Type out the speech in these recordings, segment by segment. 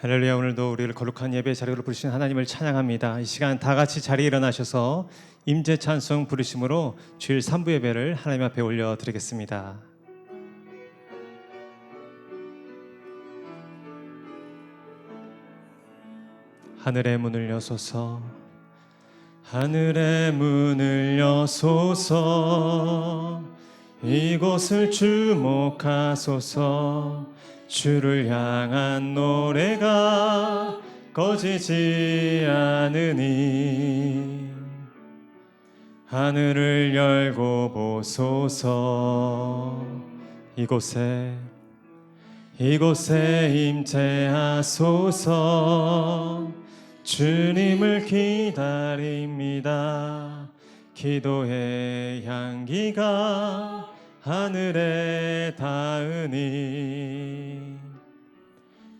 할렐루야. 오늘도 우리를 거룩한 예배 자리로 부르신 하나님을 찬양합니다. 이 시간 다 같이 자리에 일어나셔서 임재 찬송 부르심으로 주일 3부 예배를 하나님 앞에 올려드리겠습니다. 하늘의 문을 여소서, 하늘의 문을 여소서, 이곳을 주목하소서. 주를 향한 노래가 꺼지지 않으니 하늘을 열고 보소서. 이곳에 임재하소서. 주님을 기다립니다. 기도의 향기가 하늘에 닿으니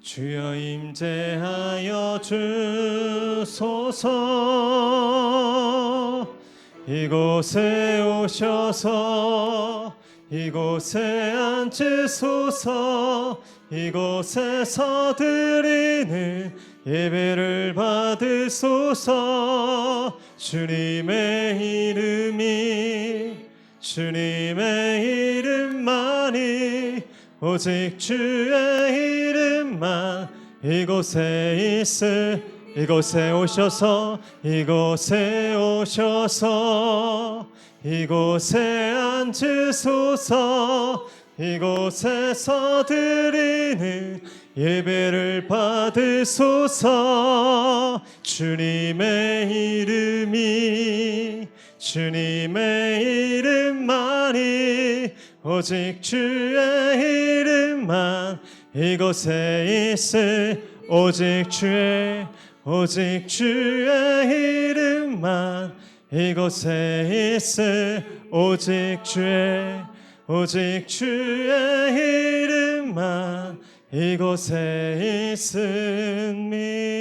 주여 임재하여 주소서. 이곳에 오셔서 이곳에 앉으소서. 이곳에서 드리는 예배를 받으소서. 주님의 이름만이 오직 주의 이름만 이곳에 오셔서 이곳에 앉으소서. 이곳에서 드리는 예배를 받으소서. 주님의 이름만이 오직 주의 이름만 이곳에 오직 주의 이름만 이곳에 오직 주의 이름만 이곳에 있습니다.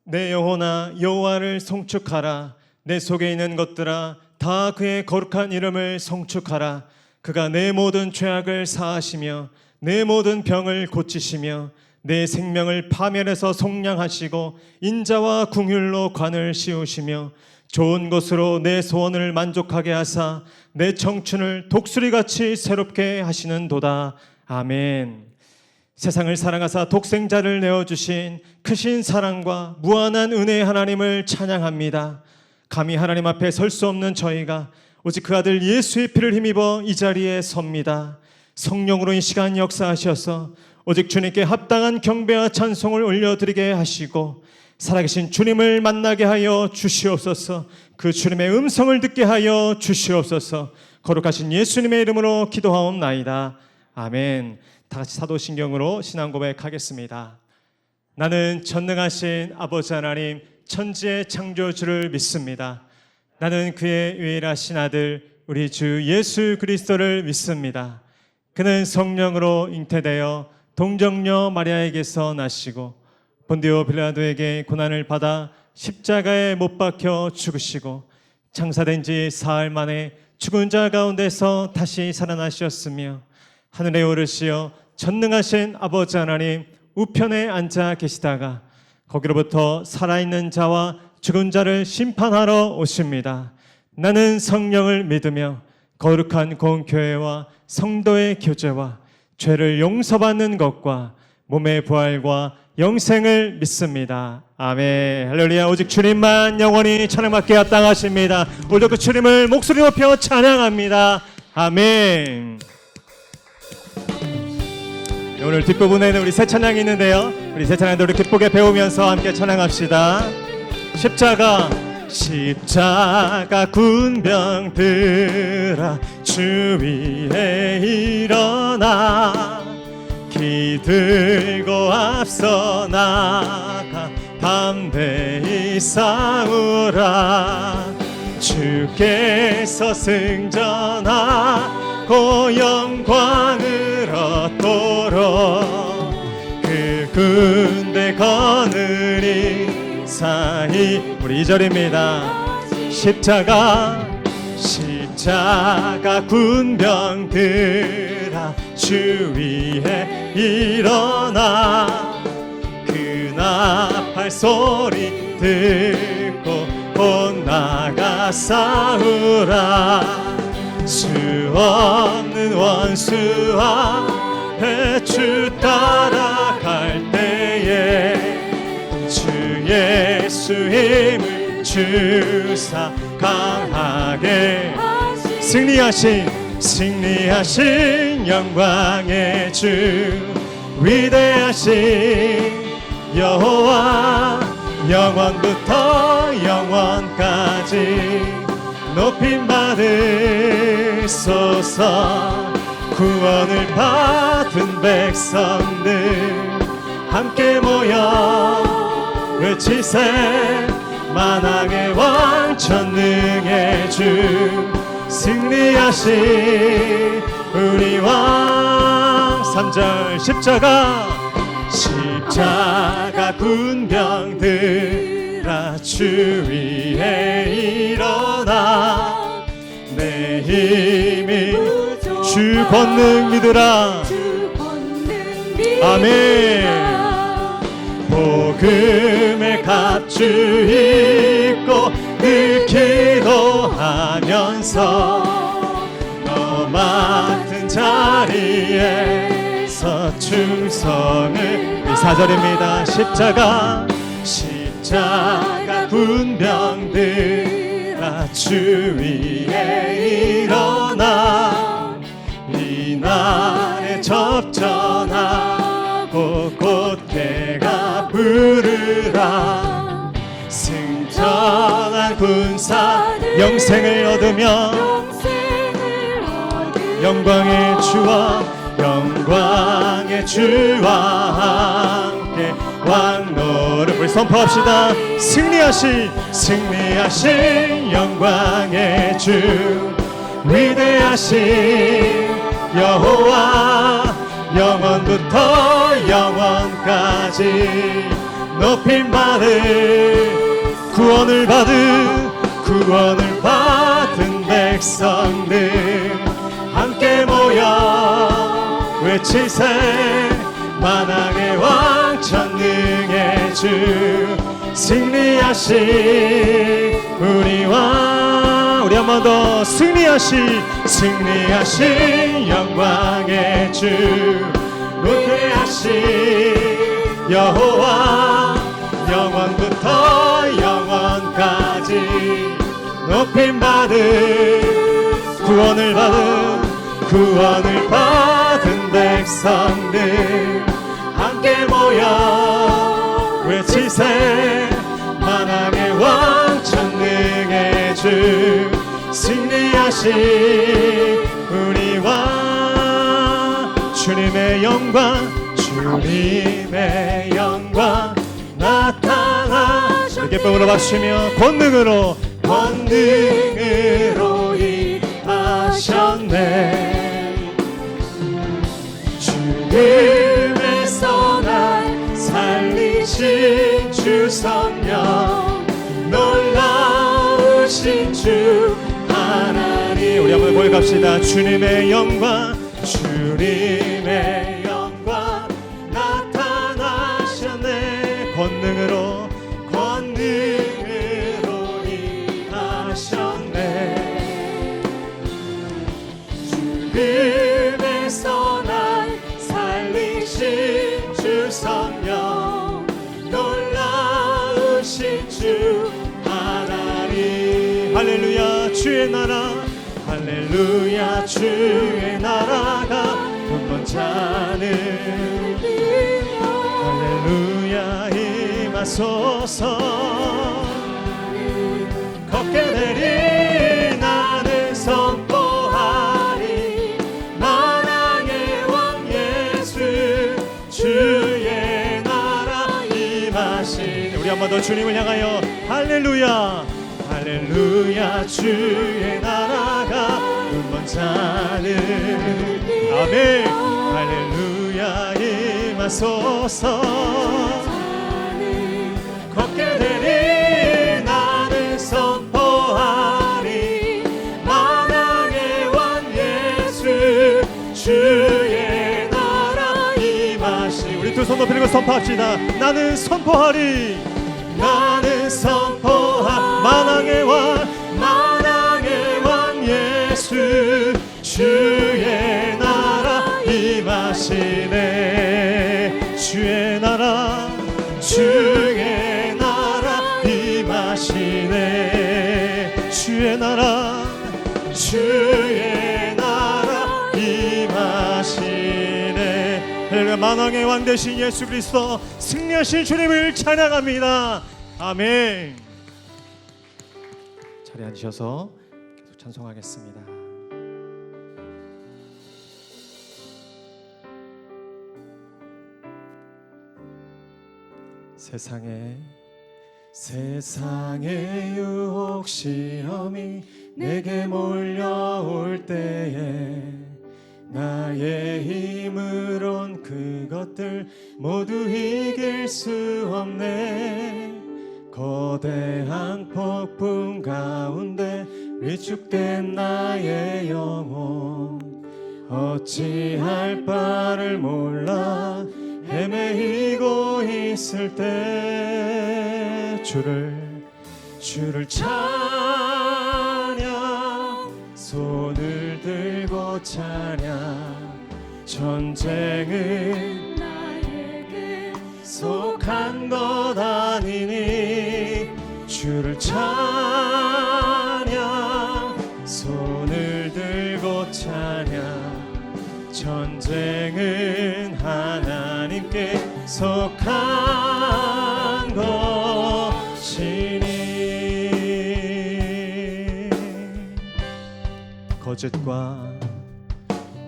내 영혼아 여호와를 송축하라. 내 속에 있는 것들아 다 그의 거룩한 이름을 송축하라. 그가 내 모든 죄악을 사하시며 내 모든 병을 고치시며 내 생명을 파멸해서 속량하시고 인자와 긍휼로 관을 씌우시며 좋은 것으로 내 소원을 만족하게 하사 내 청춘을 독수리같이 새롭게 하시는도다. 아멘. 세상을 사랑하사 독생자를 내어주신 크신 사랑과 무한한 은혜의 하나님을 찬양합니다. 감히 하나님 앞에 설 수 없는 저희가 오직 그 아들 예수의 피를 힘입어 이 자리에 섭니다. 성령으로 이 시간 역사하셔서 오직 주님께 합당한 경배와 찬송을 올려드리게 하시고 살아계신 주님을 만나게 하여 주시옵소서. 그 주님의 음성을 듣게 하여 주시옵소서. 거룩하신 예수님의 이름으로 기도하옵나이다. 아멘. 다 같이 사도신경으로 신앙 고백하겠습니다. 나는 전능하신 아버지 하나님 천지의 창조주를 믿습니다. 나는 그의 유일하신 아들 우리 주 예수 그리스도를 믿습니다. 그는 성령으로 잉태되어 동정녀 마리아에게서 나시고 본디오 빌라도에게 고난을 받아 십자가에 못 박혀 죽으시고 장사된 지 사흘 만에 죽은 자 가운데서 다시 살아나셨으며 하늘에 오르시어 전능하신 아버지 하나님 우편에 앉아 계시다가 거기로부터 살아있는 자와 죽은 자를 심판하러 오십니다. 나는 성령을 믿으며 거룩한 공교회와 성도의 교제와 죄를 용서받는 것과 몸의 부활과 영생을 믿습니다. 아멘. 할렐루야. 오직 주님만 영원히 찬양받게 합당하십니다. 오늘도 그 주님을 목소리 높여 찬양합니다. 아멘. 오늘 뒷부분에는 우리 새 찬양이 있는데요. 우리 새 찬양도 우리 기쁘게 배우면서 함께 찬양합시다. 십자가 군병들아 주 위에 일어나 기들고 앞서 나가 담대히 싸우라. 주께서 승전하고 영광을 얻도록 그 군대 거느린 사이 우리 2절입니다. 십자가 십자가 군병들아 주 위에 일어나 그 나팔 소리 듣고 곧 나가 싸우라 수 없는 원수 앞에 주 따라갈 때에 주 예수 힘을 주사 강하게 승리하신 영광의 주 위대하신 여호와 영원부터 영원까지 높임 받으소서 구원을 받은 백성들 함께 모여 외치세 만왕의 왕 전능의 주 승리하신 우리 왕 3절 십자가 군병들아 주 위에 일어나 내 힘이 주 권능 믿으라 아멘 복음의 갑주 입고 늘 기도하면서 너 맡은 자리에서 충성을 이 4절입니다 십자가 군병들아 주 위에 일어나 이날에 접전하고 곧 해가 부르라 승천한 군사 영생을 얻으며 영광의 주와 함께 왕노를 우리 선포합시다 승리하신 영광의 주 위대하신 여호와 영원부터 영원까지 높임 받은 구원을 받은 백성들 함께 모여 외치세 만왕의 왕 전능의 주 승리하신 우리 왕 우리 한 번 더 승리하신 영광의 주 위대하신 여호와 영원부터 영원까지 높임 받은 구원을 받은 백성들 함께 모여 외치세 만왕의 왕 전능의 주 승리하신 우리 왕 주님의 영광 나타나 기쁨으로 박수며 권능으로 일하셨네 죽음에서 날 살리신 주 성령 놀라우신 주 하나님 우리 한번 고백합시다 주님의 영광 나타나셨네 권능으로 일하셨네 죽음에서 날 살리신 주 성령 놀라우신 주 하나님 할렐루야 주의 나라 할렐루야 주의 나라가 분번자는 할렐루야 임하소서 걷게 되리 나는 선포하리 만왕의 왕 예수 주의 나라 임하신 우리 한 번 더 주님을 향하여 할렐루야 주의 나라가 분번자는 아멘 할렐루야 임하소서 걷게 되리 나는 선포하리 만왕의 손 높이 들고 선포합시다. 나는 선포하리. 나는 선포하 만왕의 왕 예수 주의 나라 임하시네. 주의 나라 임하시네. 주의 나라 임하시네. 할렐루야. 만왕의 왕 되신 예수 그리스도 승리하신 주님을 찬양합니다. 아멘. 자리에 앉으셔서 계속 찬송하겠습니다. 세상의 유혹 시험이 내게 몰려올 때에 나의 힘으론 그것들 모두 이길 수 없네. 거대한 폭풍 가운데 위축된 나의 영혼 어찌할 바를 몰라 헤매이고 있을 때 주를 찬양 손을 들고 찬양 전쟁은 나에게 속한 것 아니니 주를 찬양 손을 들고 찬양 전쟁은 하나님께 속한 것이니.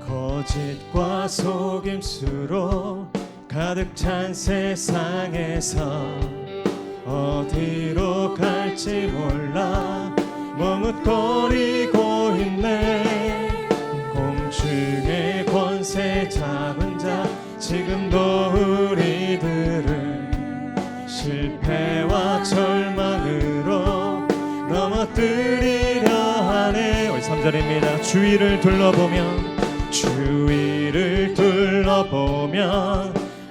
거짓과 속임수로 가득 찬 세상에서 어디로 갈지 몰라 머뭇거리고 있네. 공중의 권세 잡은 자 지금도 우리들을 실패와 절망으로 넘어뜨리려 하네. 우리 3절입니다. 주위를 둘러보면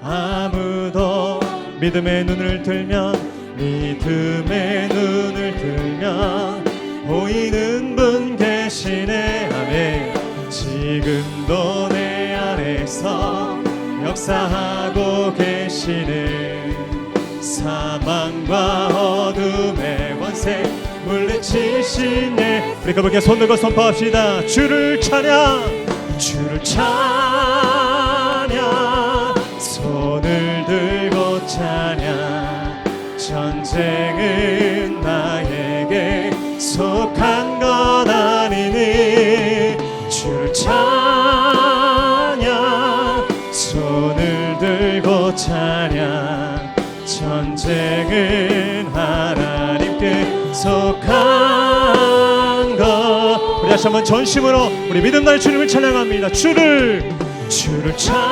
아무도 믿음의 눈을 들면 보이는 분 계시네. 아멘. 지금도 내 안에서 역사하고 계시네. 사망과 어둠의 권세 물리치시네. 우리 가볍게 손 들고 선포합시다. 주를 찬양 손을 들고 찬양 전쟁은 나에게 속한 것 아니니 주를 찬양 손을 들고 찬양 전쟁은 하나님께 속한 것. 우리 다시 한번 전심으로 우리 믿음 나의 주님을 찬양합니다. 주를 찬양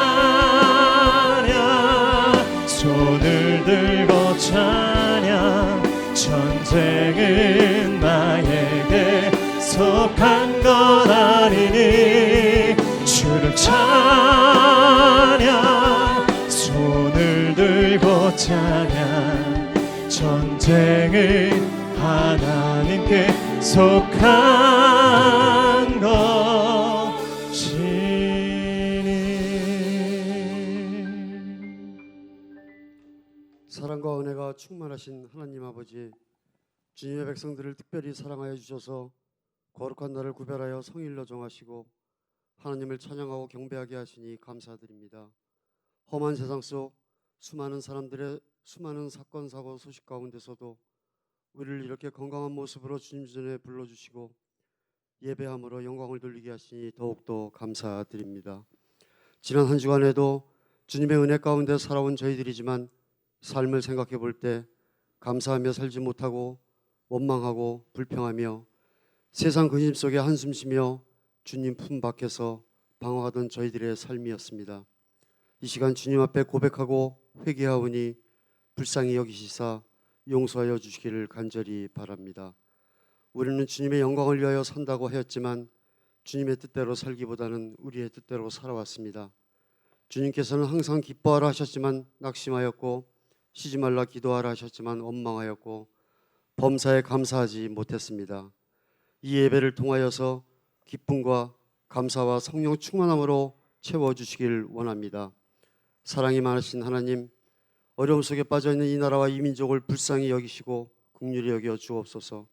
손을 들고 찬양 전쟁은 나에게 속한 것 아니니 주를 찬양 손을 들고 찬양 전쟁은 하나님께 속한 것이니. 사랑과 은혜가 충만하신 하나님 아버지, 주님의 백성들을 특별히 사랑하여 주셔서 거룩한 날을 구별하여 성일로 정하시고 하나님을 찬양하고 경배하게 하시니 감사드립니다. 험한 세상 속 수많은 사람들의 수많은 사건 사고 소식 가운데서도 우리를 이렇게 건강한 모습으로 주님 전에 불러주시고 예배함으로 영광을 돌리게 하시니 더욱더 감사드립니다. 지난 한 주간에도 주님의 은혜 가운데 살아온 저희들이지만 삶을 생각해 볼 때 감사하며 살지 못하고 원망하고 불평하며 세상 근심 속에 한숨 쉬며 주님 품 밖에서 방황하던 저희들의 삶이었습니다. 이 시간 주님 앞에 고백하고 회개하오니 불쌍히 여기시사 용서하여 주시기를 간절히 바랍니다. 우리는 주님의 영광을 위하여 산다고 하였지만 주님의 뜻대로 살기보다는 우리의 뜻대로 살아왔습니다. 주님께서는 항상 기뻐하라 하셨지만 낙심하였고 쉬지 말라 기도하라 하셨지만 원망하였고 범사에 감사하지 못했습니다. 이 예배를 통하여서 기쁨과 감사와 성령 충만함으로 채워주시길 원합니다. 사랑이 많으신 하나님, 어려움 속에 빠져있는 이 나라와 이 민족을 불쌍히 여기시고 긍휼히 여겨 주옵소서.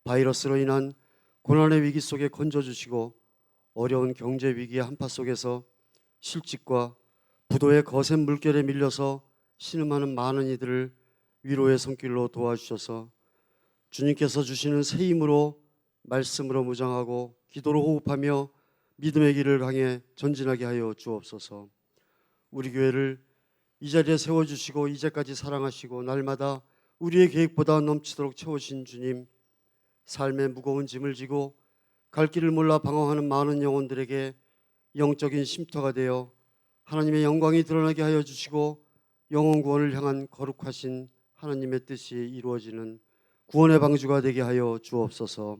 바이러스로 인한 고난의 위기 속에 건져주시고 어려운 경제 위기의 한파 속에서 실직과 부도의 거센 물결에 밀려서 신음하는 많은 이들을 위로의 손길로 도와주셔서 주님께서 주시는 새 힘으로 말씀으로 무장하고 기도로 호흡하며 믿음의 길을 강해 전진하게 하여 주옵소서. 우리 교회를 이 자리에 세워주시고 이제까지 사랑하시고 날마다 우리의 계획보다 넘치도록 채우신 주님, 삶의 무거운 짐을 지고 갈 길을 몰라 방황하는 많은 영혼들에게 영적인 쉼터가 되어 하나님의 영광이 드러나게 하여 주시고 영혼 구원을 향한 거룩하신 하나님의 뜻이 이루어지는 구원의 방주가 되게 하여 주옵소서.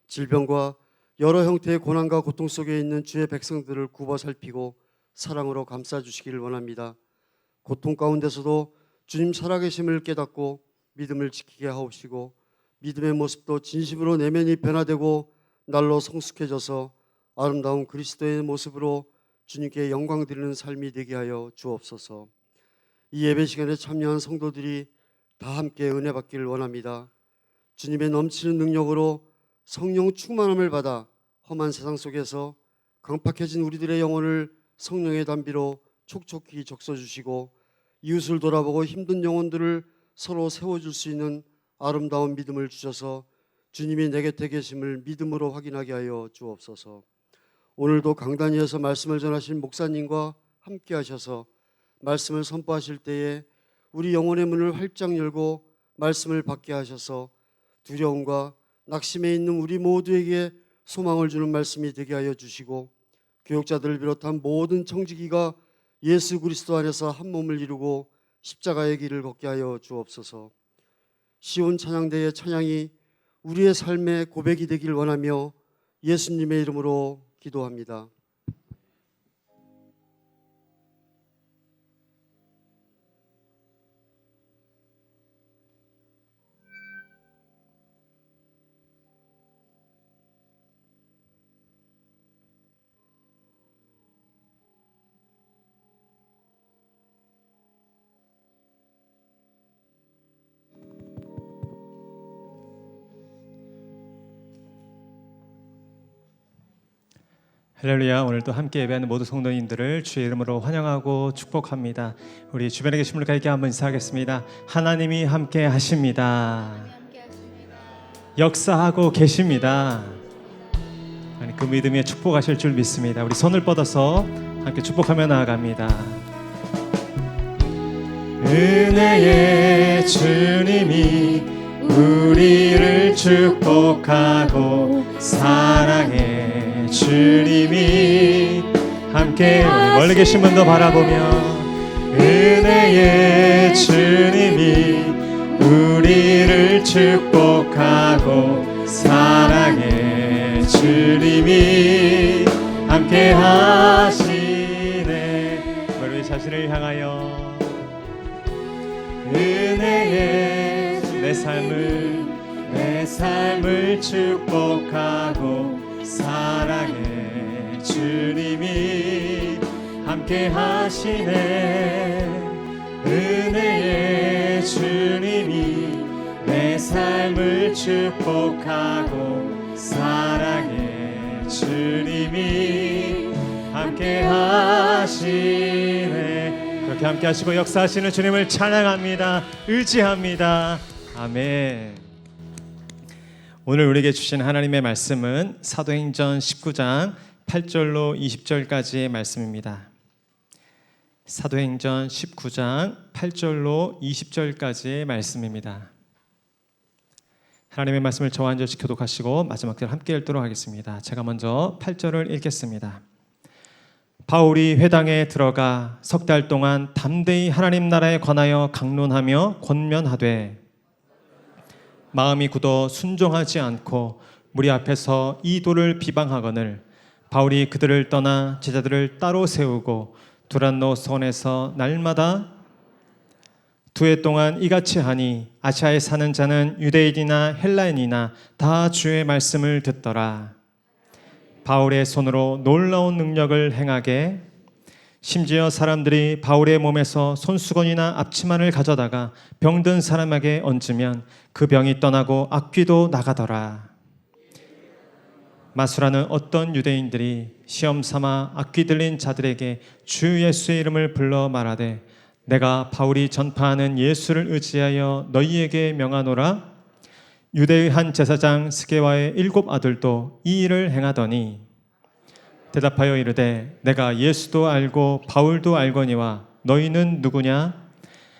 질병과 여러 형태의 고난과 고통 속에 있는 주의 백성들을 굽어 살피고 사랑으로 감싸주시기를 원합니다. 고통 가운데서도 주님 살아계심을 깨닫고 믿음을 지키게 하옵시고 믿음의 모습도 진심으로 내면이 변화되고 날로 성숙해져서 아름다운 그리스도의 모습으로 주님께 영광 드리는 삶이 되게 하여 주옵소서. 이 예배 시간에 참여한 성도들이 다 함께 은혜 받기를 원합니다. 주님의 넘치는 능력으로 성령 충만함을 받아 험한 세상 속에서 강팍해진 우리들의 영혼을 성령의 담비로 촉촉히 적셔주시고 이웃을 돌아보고 힘든 영혼들을 서로 세워줄 수 있는 아름다운 믿음을 주셔서 주님이 내 곁에 계심을 믿음으로 확인하게 하여 주옵소서. 오늘도 강단위에서 말씀을 전하신 목사님과 함께 하셔서 말씀을 선포하실 때에 우리 영혼의 문을 활짝 열고 말씀을 받게 하셔서 두려움과 낙심에 있는 우리 모두에게 소망을 주는 말씀이 되게 하여 주시고 교육자들을 비롯한 모든 청지기가 예수 그리스도 안에서 한 몸을 이루고 십자가의 길을 걷게 하여 주옵소서. 시온 찬양대의 찬양이 우리의 삶의 고백이 되길 원하며 예수님의 이름으로 기도합니다. 할렐루야. 오늘도 함께 예배하는 모든 성도님들을 주의 이름으로 환영하고 축복합니다. 우리 주변에 계신 분들과 함께 한번 인사하겠습니다. 하나님이 함께 하십니다. 역사하고 계십니다. 그 믿음에 축복하실 줄 믿습니다. 우리 손을 뻗어서 함께 축복하며 나아갑니다. 은혜의 주님이 우리를 축복하고 사랑의 주님이 함께 멀리 계신 분도 바라보며 은혜의 주님이 우리를 축복하고 사랑의 주님이 함께 하시네. 우리 자신을 향하여 은혜의 내 삶을 축복하고 사랑의 주님이 함께 하시네. 은혜의 주님이 내 삶을 축복하고 사랑의 주님이 함께 하시네. 그렇게 함께 하시고 역사하시는 주님을 찬양합니다. 의지합니다. 아멘. 오늘 우리에게 주신 하나님의 말씀은 사도행전 19장 8절로 20절까지의 말씀입니다. 사도행전 19장 8절로 20절까지의 말씀입니다. 하나님의 말씀을 저와 한 절씩 교독하시고 마지막 절 함께 읽도록 하겠습니다. 제가 먼저 8절을 읽겠습니다. 바울이 회당에 들어가 석 달 동안 담대히 하나님 나라에 관하여 강론하며 권면하되 마음이 굳어 순종하지 않고 무리 앞에서 이 도를 비방하거늘 바울이 그들을 떠나 제자들을 따로 세우고 두란노 손에서 날마다 2해 동안 이같이 하니 아시아에 사는 자는 유대인이나 헬라인이나 다 주의 말씀을 듣더라. 바울의 손으로 놀라운 능력을 행하게 심지어 사람들이 바울의 몸에서 손수건이나 앞치마를 가져다가 병든 사람에게 얹으면 그 병이 떠나고 악귀도 나가더라. 마수라는 어떤 유대인들이 시험 삼아 악귀 들린 자들에게 주 예수의 이름을 불러 말하되 내가 바울이 전파하는 예수를 의지하여 너희에게 명하노라. 유대의 한 제사장 스게와의 7 아들도 이 일을 행하더니 대답하여 이르되 내가 예수도 알고 바울도 알거니와 너희는 누구냐?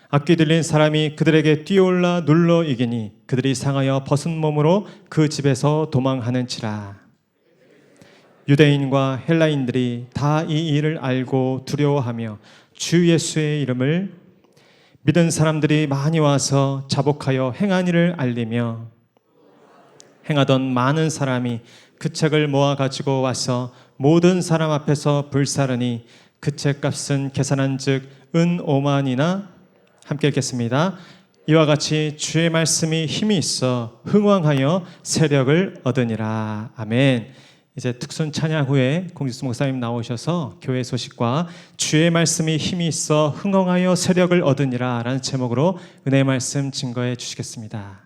악귀 들린 사람이 그들에게 뛰어올라 눌러 이기니 그들이 상하여 벗은 몸으로 그 집에서 도망하는지라. 유대인과 헬라인들이 다 이 일을 알고 두려워하며 주 예수의 이름을 믿은 사람들이 많이 와서 자복하여 행한 일을 알리며 행하던 많은 사람이 그 책을 모아 가지고 와서 모든 사람 앞에서 불사르니 그 책값은 계산한즉 은 5만이나. 함께 읽겠습니다. 이와 같이 주의 말씀이 힘이 있어 흥왕하여 세력을 얻으니라. 아멘. 이제 특순 찬양 후에 공지수 목사님 나오셔서 교회 소식과 주의 말씀이 힘이 있어 흥왕하여 세력을 얻으니라 라는 제목으로 은혜의 말씀 증거해 주시겠습니다.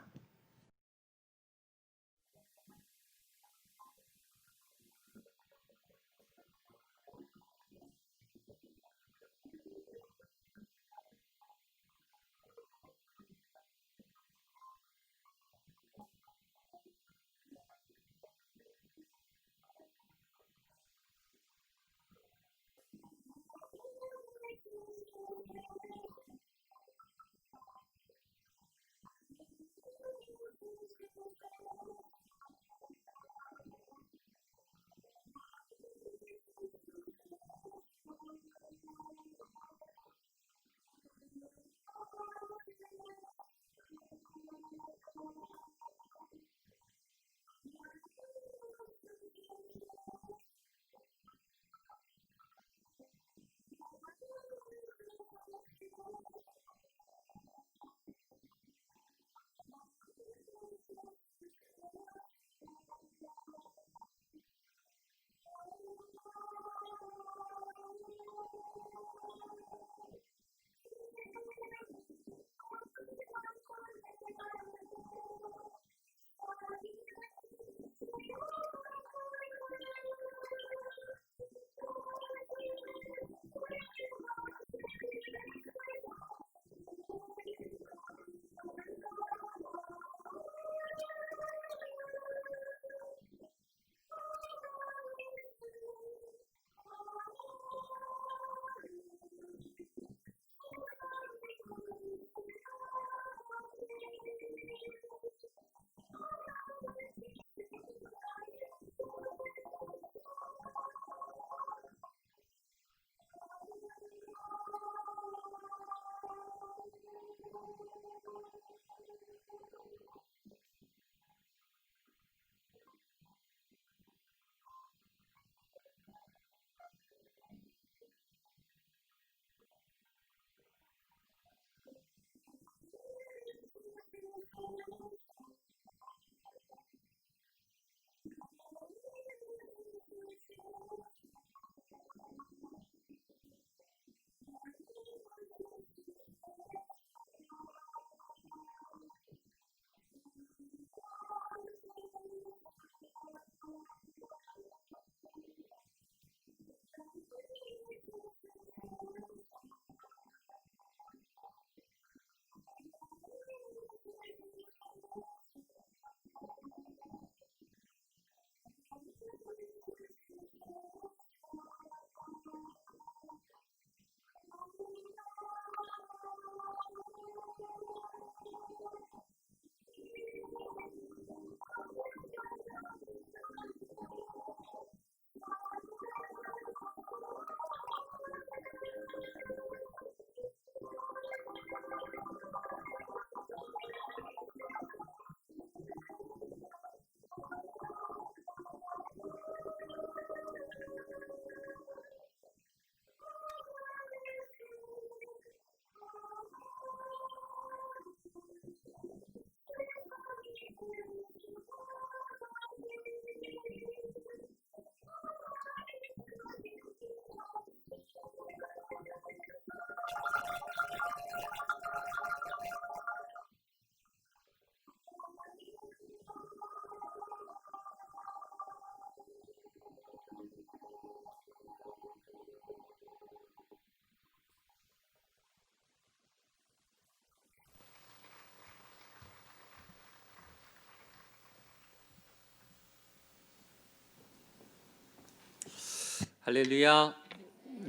할렐루야.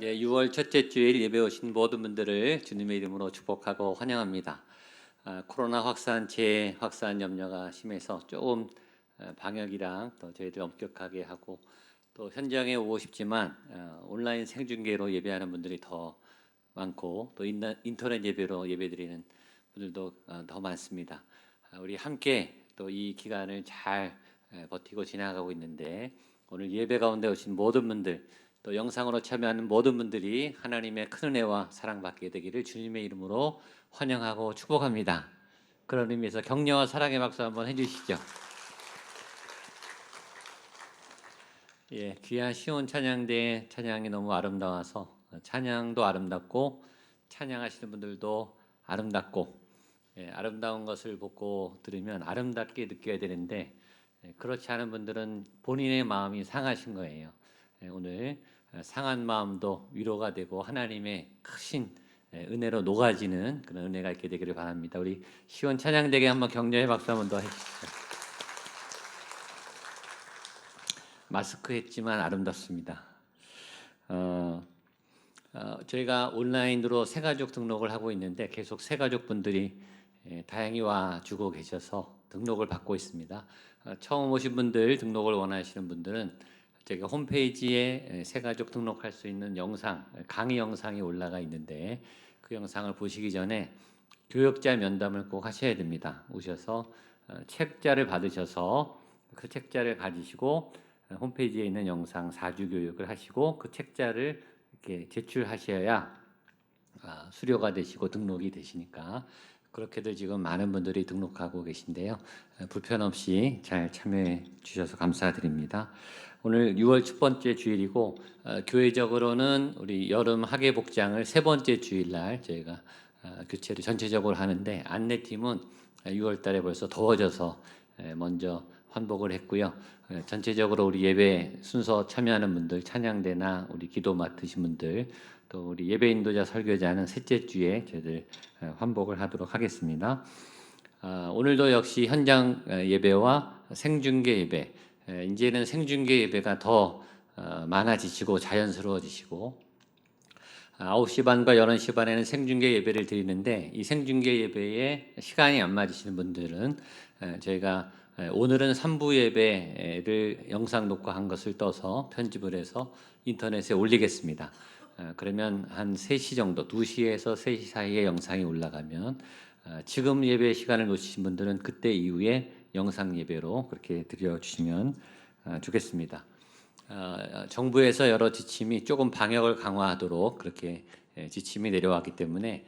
예, 6월 첫째 주일 예배 오신 모든 분들을 주님의 이름으로 축복하고 환영합니다. 코로나 재확산 염려가 심해서 조금 방역이랑 또 저희들 엄격하게 하고 또 현장에 오고 싶지만 온라인 생중계로 예배하는 분들이 더 많고 또 인터넷 예배로 예배드리는 분들도 더 많습니다. 우리 함께 또 이 기간을 잘 버티고 지나가고 있는데 오늘 예배 가운데 오신 모든 분들 또 영상으로 참여하는 모든 분들이 하나님의 큰 은혜와 사랑받게 되기를 주님의 이름으로 환영하고 축복합니다. 그런 의미에서 격려와 사랑의 박수 한번 해주시죠. 예, 귀한 시온 찬양대 찬양이 너무 아름다워서 찬양도 아름답고 찬양하시는 분들도 아름답고 아름다운 것을 보고 들으면 아름답게 느껴야 되는데 그렇지 않은 분들은 본인의 마음이 상하신 거예요. 오늘 상한 마음도 위로가 되고 하나님의 크신 은혜로 녹아지는 그런 은혜가 있게 되기를 바랍니다. 우리 시온 찬양대에 한번 격려의 박수 한번 더 해주시죠. 마스크 했지만 아름답습니다. 저희가 온라인으로 새가족 등록을 하고 있는데 계속 새가족 분들이 다행히 와주고 계셔서 등록을 받고 있습니다. 처음 오신 분들 등록을 원하시는 분들은 저희가 홈페이지에 새가족 등록할 수 있는 영상, 강의 영상이 올라가 있는데 그 영상을 보시기 전에 교역자 면담을 꼭 하셔야 됩니다. 오셔서 책자를 받으셔서 그 책자를 가지시고 홈페이지에 있는 영상 4주 교육을 하시고 그 책자를 이렇게 제출하셔야 수료가 되시고 등록이 되시니까 그렇게들 지금 많은 분들이 등록하고 계신데요. 불편 없이 잘 참여해 주셔서 감사드립니다. 오늘 6월 첫 번째 주일이고 교회적으로는 우리 여름 학예 복장을 세 번째 주일날 저희가 교체를 전체적으로 하는데 안내팀은 6월 달에 벌써 더워져서 먼저 환복을 했고요. 전체적으로 우리 예배 순서 참여하는 분들, 찬양대나 우리 기도 맡으신 분들, 또 우리 예배 인도자 설교자는 셋째 주에 저희들 환복을 하도록 하겠습니다. 오늘도 역시 현장 예배와 생중계 예배, 이제는 생중계 예배가 더 많아지시고 자연스러워지시고 9시 반과 11시 반에는 생중계 예배를 드리는데 이 생중계 예배에 시간이 안 맞으시는 분들은 저희가 오늘은 3부 예배를 영상 녹화한 것을 떠서 편집을 해서 인터넷에 올리겠습니다. 그러면 한 3시 정도, 2시에서 3시 사이에 영상이 올라가면 지금 예배 시간을 놓치신 분들은 그때 이후에 영상 예배로 그렇게 드려주시면 좋겠습니다. 정부에서 여러 지침이 조금 방역을 강화하도록 그렇게 지침이 내려왔기 때문에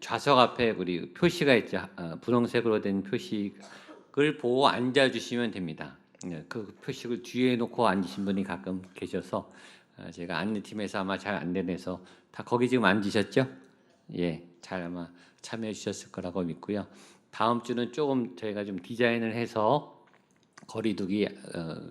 좌석 앞에 우리 표시가 있죠. 분홍색으로 된 표식을 보고 앉아주시면 됩니다. 그 표식을 뒤에 놓고 앉으신 분이 가끔 계셔서 제가 안내팀에서 아마 잘 안내해서 다 거기 지금 앉으셨죠? 예, 잘 아마 참여해 주셨을 거라고 믿고요. 다음 주는 조금 저희가 좀 디자인을 해서 거리두기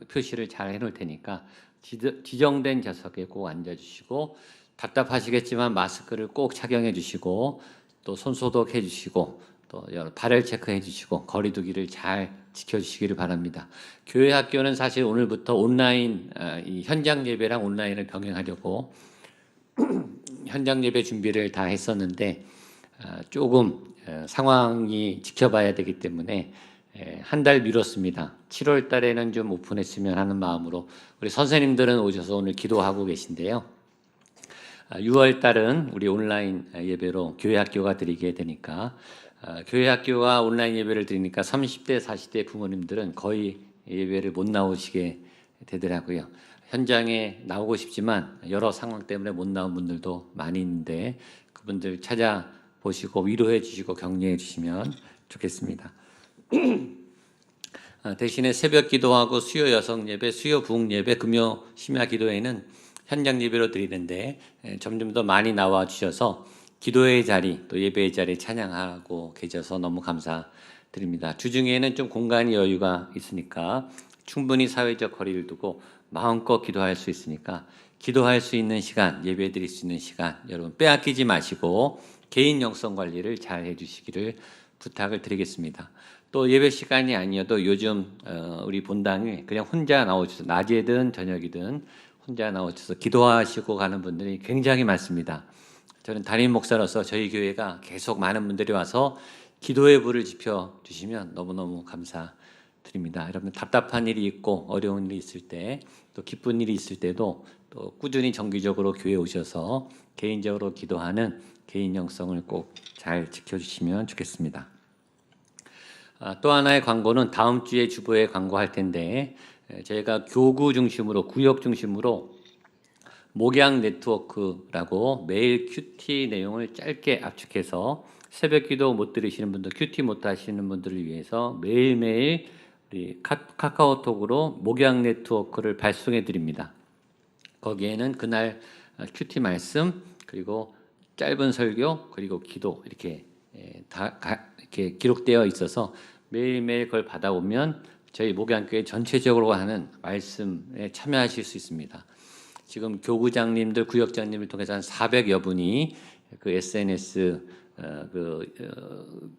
표시를 잘 해놓을 테니까 지정된 좌석에 꼭 앉아주시고 답답하시겠지만 마스크를 꼭 착용해 주시고 또 손 소독해 주시고 또 발열 체크해 주시고 거리두기를 잘 지켜주시기를 바랍니다. 교회 학교는 사실 오늘부터 온라인 이 현장 예배랑 온라인을 병행하려고 현장 예배 준비를 다 했었는데 조금 상황이 지켜봐야 되기 때문에 한 달 미뤘습니다. 7월 달에는 좀 오픈했으면 하는 마음으로 우리 선생님들은 오셔서 오늘 기도하고 계신데요. 6월 달은 우리 온라인 예배로 교회 학교가 드리게 되니까 교회 학교가 온라인 예배를 드리니까 30대, 40대 부모님들은 거의 예배를 못 나오시게 되더라고요. 현장에 나오고 싶지만 여러 상황 때문에 못 나온 분들도 많이 있는데 그분들 찾아보시고 위로해 주시고 격려해 주시면 좋겠습니다. 대신에 새벽 기도하고 수요 여성 예배, 수요 부흥 예배, 금요 심야 기도회는 현장 예배로 드리는데 점점 더 많이 나와 주셔서 기도의 자리 또 예배의 자리에 찬양하고 계셔서 너무 감사드립니다. 주중에는 좀 공간이 여유가 있으니까 충분히 사회적 거리를 두고 마음껏 기도할 수 있으니까 기도할 수 있는 시간, 예배 드릴 수 있는 시간 여러분 빼앗기지 마시고 개인 영성 관리를 잘 해주시기를 부탁을 드리겠습니다. 또 예배 시간이 아니어도 요즘 우리 본당에 그냥 혼자 나오셔서 낮이든 저녁이든 혼자 나오셔서 기도하시고 가는 분들이 굉장히 많습니다. 저는 담임 목사로서 저희 교회가 계속 많은 분들이 와서 기도의 불을 지펴 주시면 너무너무 감사드립니다. 여러분 답답한 일이 있고 어려운 일이 있을 때, 또 기쁜 일이 있을 때도 또 꾸준히 정기적으로 교회에 오셔서 개인적으로 기도하는 개인 영성을 꼭 잘 지켜주시면 좋겠습니다. 또 하나의 광고는 다음 주에 주보에 광고할 텐데, 저희가 교구 중심으로, 구역 중심으로 목양 네트워크라고 매일 큐티 내용을 짧게 압축해서 새벽 기도 못 들으시는 분들, 큐티 못 하시는 분들을 위해서 매일매일 우리 카카오톡으로 목양 네트워크를 발송해 드립니다. 거기에는 그날 큐티 말씀, 그리고 짧은 설교, 그리고 기도 이렇게 이렇게 기록되어 있어서 매일매일 그걸 받아오면 저희 목양교회 전체적으로 하는 말씀에 참여하실 수 있습니다. 지금 교구장님들, 구역장님을 통해서 한 400여 분이 그 SNS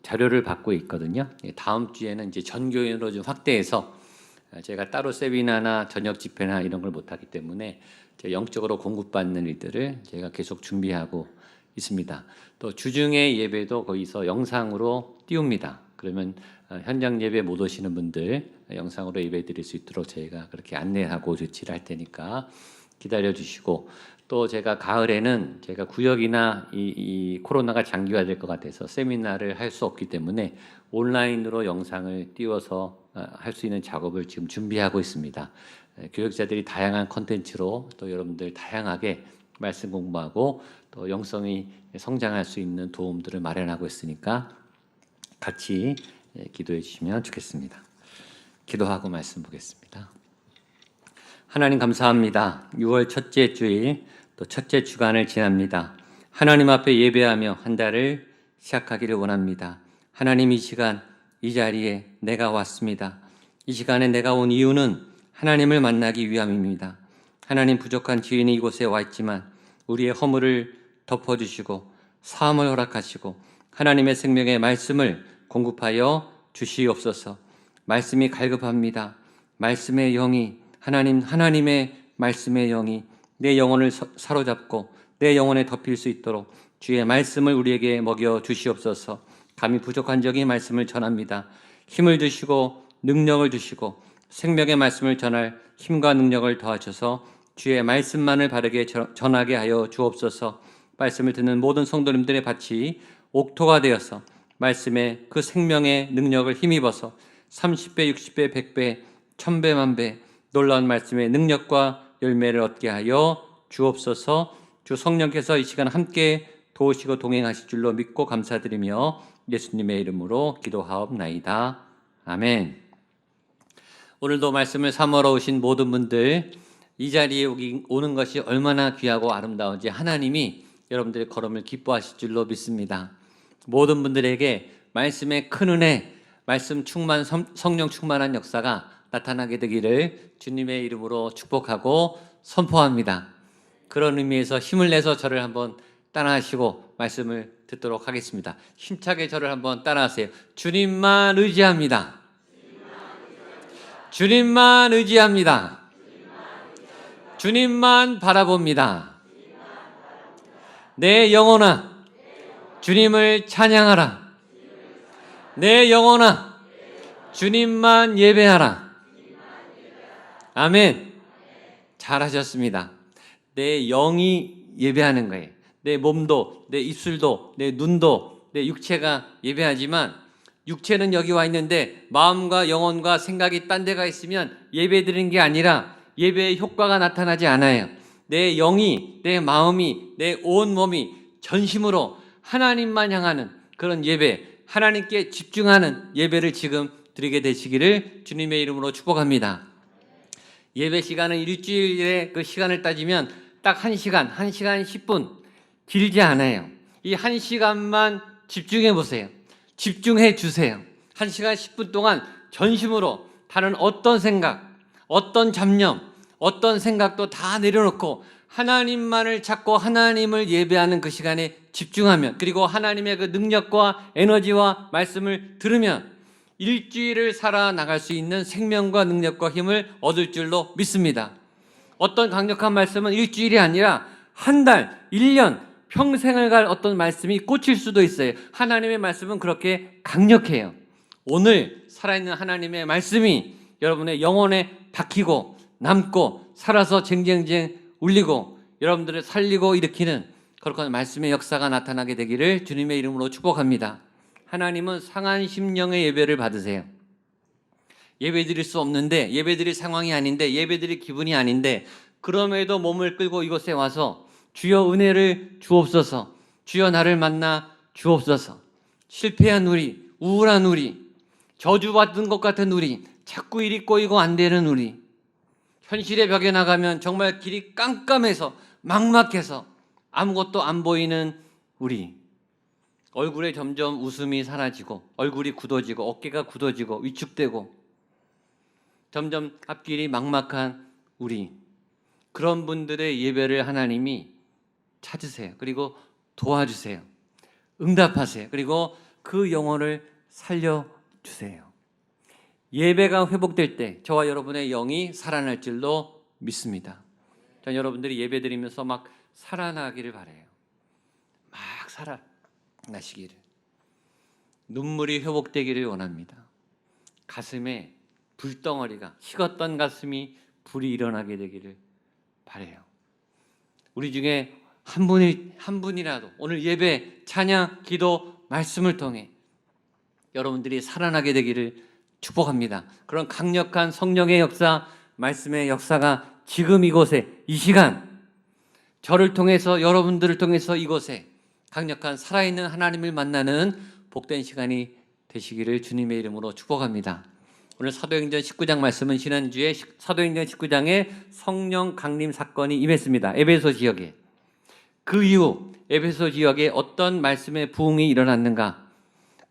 자료를 받고 있거든요. 다음 주에는 이제 전 교인으로 좀 확대해서, 제가 따로 세미나나 저녁 집회나 이런 걸 못하기 때문에 영적으로 공급받는 일들을 제가 계속 준비하고 있습니다. 또 주중에 예배도 거기서 영상으로 띄웁니다. 그러면 현장 예배 못 오시는 분들 영상으로 예배 드릴 수 있도록 저희가 그렇게 안내하고 조치를 할 테니까 기다려 주시고, 또 제가 가을에는 제가 구역이나 이 코로나가 장기화될 것 같아서 세미나를 할 수 없기 때문에 온라인으로 영상을 띄워서 할 수 있는 작업을 지금 준비하고 있습니다. 교역자들이 다양한 콘텐츠로 또 여러분들 다양하게 말씀 공부하고 또 영성이 성장할 수 있는 도움들을 마련하고 있으니까 같이 기도해 주시면 좋겠습니다. 기도하고 말씀 보겠습니다. 하나님 감사합니다. 6월 첫째 주일 또 첫째 주간을 지납니다. 하나님 앞에 예배하며 한 달을 시작하기를 원합니다. 하나님, 이 시간 이 자리에 내가 왔습니다. 이 시간에 내가 온 이유는 하나님을 만나기 위함입니다. 하나님, 부족한 죄인이 이곳에 와 있지만 우리의 허물을 덮어주시고 사함을 허락하시고 하나님의 생명의 말씀을 공급하여 주시옵소서. 말씀이 갈급합니다. 말씀의 영이, 하나님의 말씀의 영이 내 영혼을 사로잡고 내 영혼에 덮일 수 있도록 주의 말씀을 우리에게 먹여 주시옵소서. 감히 부족한 적이 말씀을 전합니다. 힘을 주시고 능력을 주시고 생명의 말씀을 전할 힘과 능력을 더하셔서 주의 말씀만을 바르게 전하게 하여 주옵소서. 말씀을 듣는 모든 성도님들의 밭이 옥토가 되어서 말씀의 그 생명의 능력을 힘입어서 30배, 60배, 100배, 1000배, 만배 놀라운 말씀의 능력과 열매를 얻게 하여 주옵소서. 주 성령께서 이 시간 함께 도우시고 동행하실 줄로 믿고 감사드리며 예수님의 이름으로 기도하옵나이다. 아멘. 오늘도 말씀을 사모러 오신 모든 분들, 이 자리에 오는 것이 얼마나 귀하고 아름다운지 하나님이 여러분들의 걸음을 기뻐하실 줄로 믿습니다. 모든 분들에게 말씀의 큰 은혜, 말씀 충만, 성령 충만한 역사가 나타나게 되기를 주님의 이름으로 축복하고 선포합니다. 그런 의미에서 힘을 내서 저를 한번 따라하시고 말씀을 듣도록 하겠습니다. 힘차게 저를 한번 따라하세요. 주님만 의지합니다. 주님만 의지합니다. 주님만 바라봅니다. 내 영혼아, 주님을 찬양하라. 내 영혼아, 주님만 예배하라. 아멘. 잘하셨습니다. 내 영이 예배하는 거예요. 내 몸도, 내 입술도, 내 눈도, 내 육체가 예배하지만 육체는 여기 와 있는데 마음과 영혼과 생각이 딴 데가 있으면 예배 드리는 게 아니라 예배의 효과가 나타나지 않아요. 내 영이, 내 마음이, 내 온 몸이 전심으로 하나님만 향하는 그런 예배, 하나님께 집중하는 예배를 지금 드리게 되시기를 주님의 이름으로 축복합니다. 예배 시간은 일주일의 그 시간을 따지면 딱 1시간, 1시간 10분, 길지 않아요. 이 1시간만 집중해 보세요. 집중해 주세요. 1시간 10분 동안 전심으로 다른 어떤 생각, 어떤 잡념, 어떤 생각도 다 내려놓고 하나님만을 찾고 하나님을 예배하는 그 시간에 집중하면, 그리고 하나님의 그 능력과 에너지와 말씀을 들으면 일주일을 살아나갈 수 있는 생명과 능력과 힘을 얻을 줄로 믿습니다. 어떤 강력한 말씀은 일주일이 아니라 한 달, 1년, 평생을 갈 어떤 말씀이 꽂힐 수도 있어요. 하나님의 말씀은 그렇게 강력해요. 오늘 살아있는 하나님의 말씀이 여러분의 영혼에 박히고 남고 살아서 쟁쟁쟁 울리고 여러분들을 살리고 일으키는 그런 말씀의 역사가 나타나게 되기를 주님의 이름으로 축복합니다. 하나님은 상한 심령의 예배를 받으세요. 예배드릴 수 없는데, 예배드릴 상황이 아닌데, 예배드릴 기분이 아닌데, 그럼에도 몸을 끌고 이곳에 와서 주여 은혜를 주옵소서, 주여 나를 만나 주옵소서. 실패한 우리, 우울한 우리, 저주받은 것 같은 우리, 자꾸 일이 꼬이고 안 되는 우리, 현실의 벽에 나가면 정말 길이 깜깜해서 막막해서 아무것도 안 보이는 우리, 얼굴에 점점 웃음이 사라지고 얼굴이 굳어지고 어깨가 굳어지고 위축되고 점점 앞길이 막막한 우리, 그런 분들의 예배를 하나님이 찾으세요. 그리고 도와주세요. 응답하세요. 그리고 그 영혼을 살려주세요. 예배가 회복될 때 저와 여러분의 영이 살아날 줄로 믿습니다. 전 여러분들이 예배 드리면서 막 살아나기를 바라요. 막 살아나시기를. 눈물이 회복되기를 원합니다. 가슴에 불덩어리가, 식었던 가슴이 불이 일어나게 되기를 바라요. 우리 중에 한 분이라도 오늘 예배, 찬양, 기도, 말씀을 통해 여러분들이 살아나게 되기를 축복합니다. 그런 강력한 성령의 역사, 말씀의 역사가 지금 이곳에, 이 시간 저를 통해서, 여러분들을 통해서 이곳에 강력한 살아있는 하나님을 만나는 복된 시간이 되시기를 주님의 이름으로 축복합니다. 오늘 사도행전 19장 말씀은 지난주에 사도행전 19장에 성령 강림 사건이 임했습니다. 에베소 지역에. 그 이후 에베소 지역에 어떤 말씀의 부흥이 일어났는가,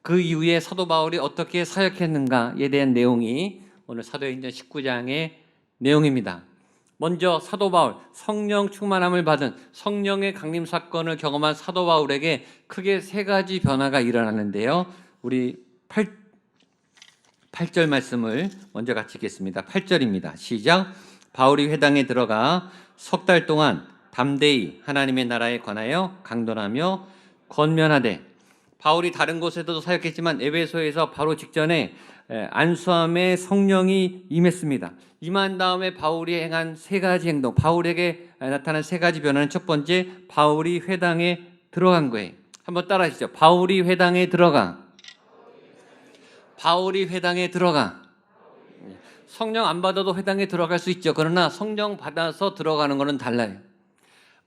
그 이후에 사도 바울이 어떻게 사역했는가에 대한 내용이 오늘 사도행전 19장의 내용입니다. 먼저 사도 바울, 성령 충만함을 받은, 성령의 강림 사건을 경험한 사도 바울에게 크게 세 가지 변화가 일어났는데요. 우리 8절 말씀을 먼저 같이 읽겠습니다. 8절입니다. 시작. 바울이 회당에 들어가 석 달 동안 담대히 하나님의 나라에 관하여 강론하며 권면하되, 바울이 다른 곳에도 사역했지만 에베소에서 바로 직전에 안수함에 성령이 임했습니다. 임한 다음에 바울이 행한 세 가지 행동, 바울에게 나타난 세 가지 변화는, 첫 번째, 바울이 회당에 들어간 거예요. 한번 따라 하시죠. 바울이 회당에 들어가. 바울이 회당에 들어가. 성령 안 받아도 회당에 들어갈 수 있죠. 그러나 성령 받아서 들어가는 것은 달라요.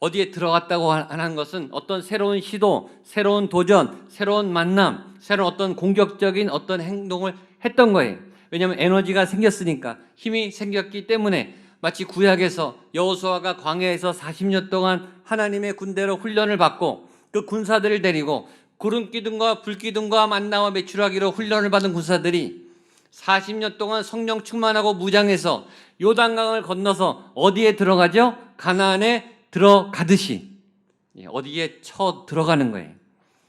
어디에 들어갔다고 하는 것은 어떤 새로운 시도, 새로운 도전, 새로운 만남, 새로운 어떤 공격적인 어떤 행동을 했던 거예요. 왜냐하면 에너지가 생겼으니까, 힘이 생겼기 때문에. 마치 구약에서 여호수아가 광야에서 40년 동안 하나님의 군대로 훈련을 받고 그 군사들을 데리고 구름 기둥과 불 기둥과 만나와 메추라기로 훈련을 받은 군사들이 40년 동안 성령 충만하고 무장해서 요단강을 건너서 어디에 들어가죠? 가나안에 들어가듯이 어디에 쳐 들어가는 거예요.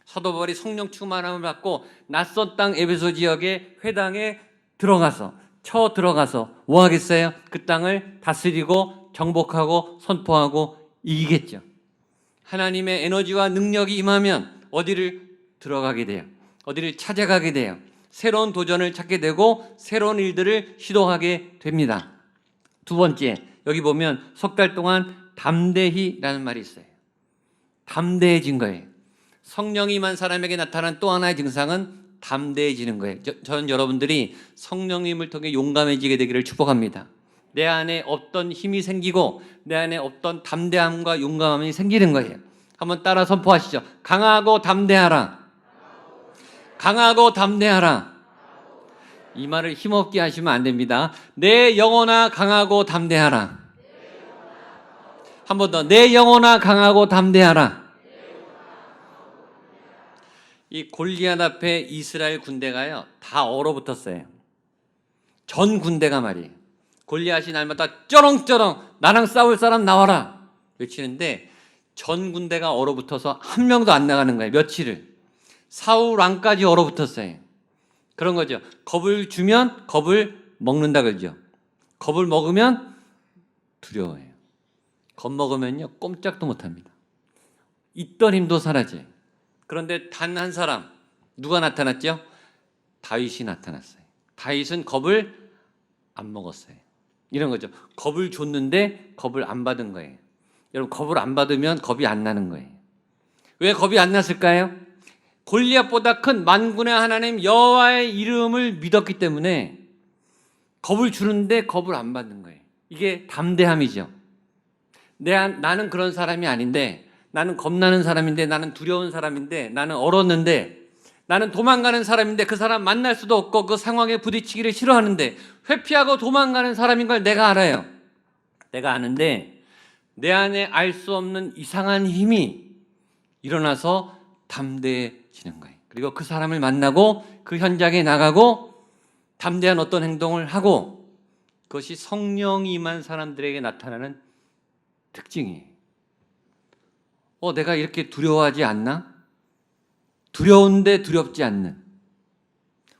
사도 바울이 성령 충만함을 받고 낯선 땅 에베소 지역의 회당에 들어가서 쳐 들어가서 뭐 하겠어요? 그 땅을 다스리고 정복하고 선포하고 이기겠죠. 하나님의 에너지와 능력이 임하면 어디를 들어가게 돼요. 어디를 찾아가게 돼요. 새로운 도전을 찾게 되고 새로운 일들을 시도하게 됩니다. 두 번째, 여기 보면 석 달 동안 담대히라는 말이 있어요. 담대해진 거예요. 성령이 임한 사람에게 나타난 또 하나의 증상은 담대해지는 거예요. 저는 여러분들이 성령님을 통해 용감해지게 되기를 축복합니다. 내 안에 어떤 힘이 생기고 내 안에 어떤 담대함과 용감함이 생기는 거예요. 한번 따라 선포하시죠. 강하고 담대하라. 강하고 담대하라. 이 말을 힘없게 하시면 안 됩니다. 내 영혼아 강하고 담대하라. 한 번 더. 내 영혼아 강하고 담대하라. 이 골리앗 앞에 이스라엘 군대가요, 다 얼어붙었어요. 전 군대가 말이에요. 골리앗이 날마다 쩌렁쩌렁 나랑 싸울 사람 나와라 외치는데 전 군대가 얼어붙어서 한 명도 안 나가는 거예요. 며칠을. 사울 왕까지 얼어붙었어요. 그런 거죠. 겁을 주면 겁을 먹는다 그러죠. 겁을 먹으면 두려워해요. 겁먹으면요 꼼짝도 못합니다. 있던 힘도 사라져요. 그런데 단 한 사람 누가 나타났죠? 다윗이 나타났어요. 다윗은 겁을 안 먹었어요. 이런 거죠. 겁을 줬는데 겁을 안 받은 거예요. 여러분 겁을 안 받으면 겁이 안 나는 거예요. 왜 겁이 안 났을까요? 골리앗보다 큰 만군의 하나님 여호와의 이름을 믿었기 때문에 겁을 주는데 겁을 안 받는 거예요. 이게 담대함이죠. 나는 그런 사람이 아닌데, 나는 겁나는 사람인데, 나는 두려운 사람인데, 나는 얼었는데, 나는 도망가는 사람인데 그 사람 만날 수도 없고 그 상황에 부딪히기를 싫어하는데 회피하고 도망가는 사람인 걸 내가 알아요. 내가 아는데 내 안에 알 수 없는 이상한 힘이 일어나서 담대해지는 거예요. 그리고 그 사람을 만나고 그 현장에 나가고 담대한 어떤 행동을 하고, 그것이 성령이 임한 사람들에게 나타나는 특징이에요. 내가 이렇게 두려워하지 않나? 두려운데 두렵지 않는,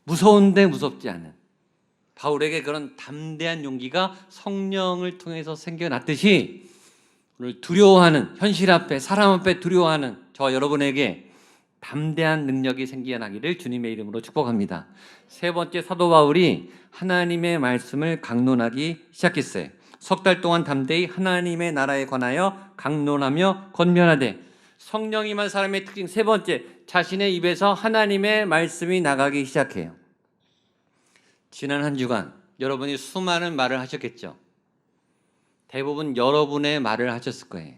무서운데 무섭지 않은 바울에게 그런 담대한 용기가 성령을 통해서 생겨났듯이 오늘 두려워하는, 현실 앞에 사람 앞에 두려워하는 저와 여러분에게 담대한 능력이 생겨나기를 주님의 이름으로 축복합니다. 세 번째, 사도 바울이 하나님의 말씀을 강론하기 시작했어요. 석 달 동안 담대히 하나님의 나라에 관하여 강론하며 권면하되, 성령이 임한 사람의 특징 세 번째, 자신의 입에서 하나님의 말씀이 나가기 시작해요. 지난 한 주간 여러분이 수많은 말을 하셨겠죠. 대부분 여러분의 말을 하셨을 거예요.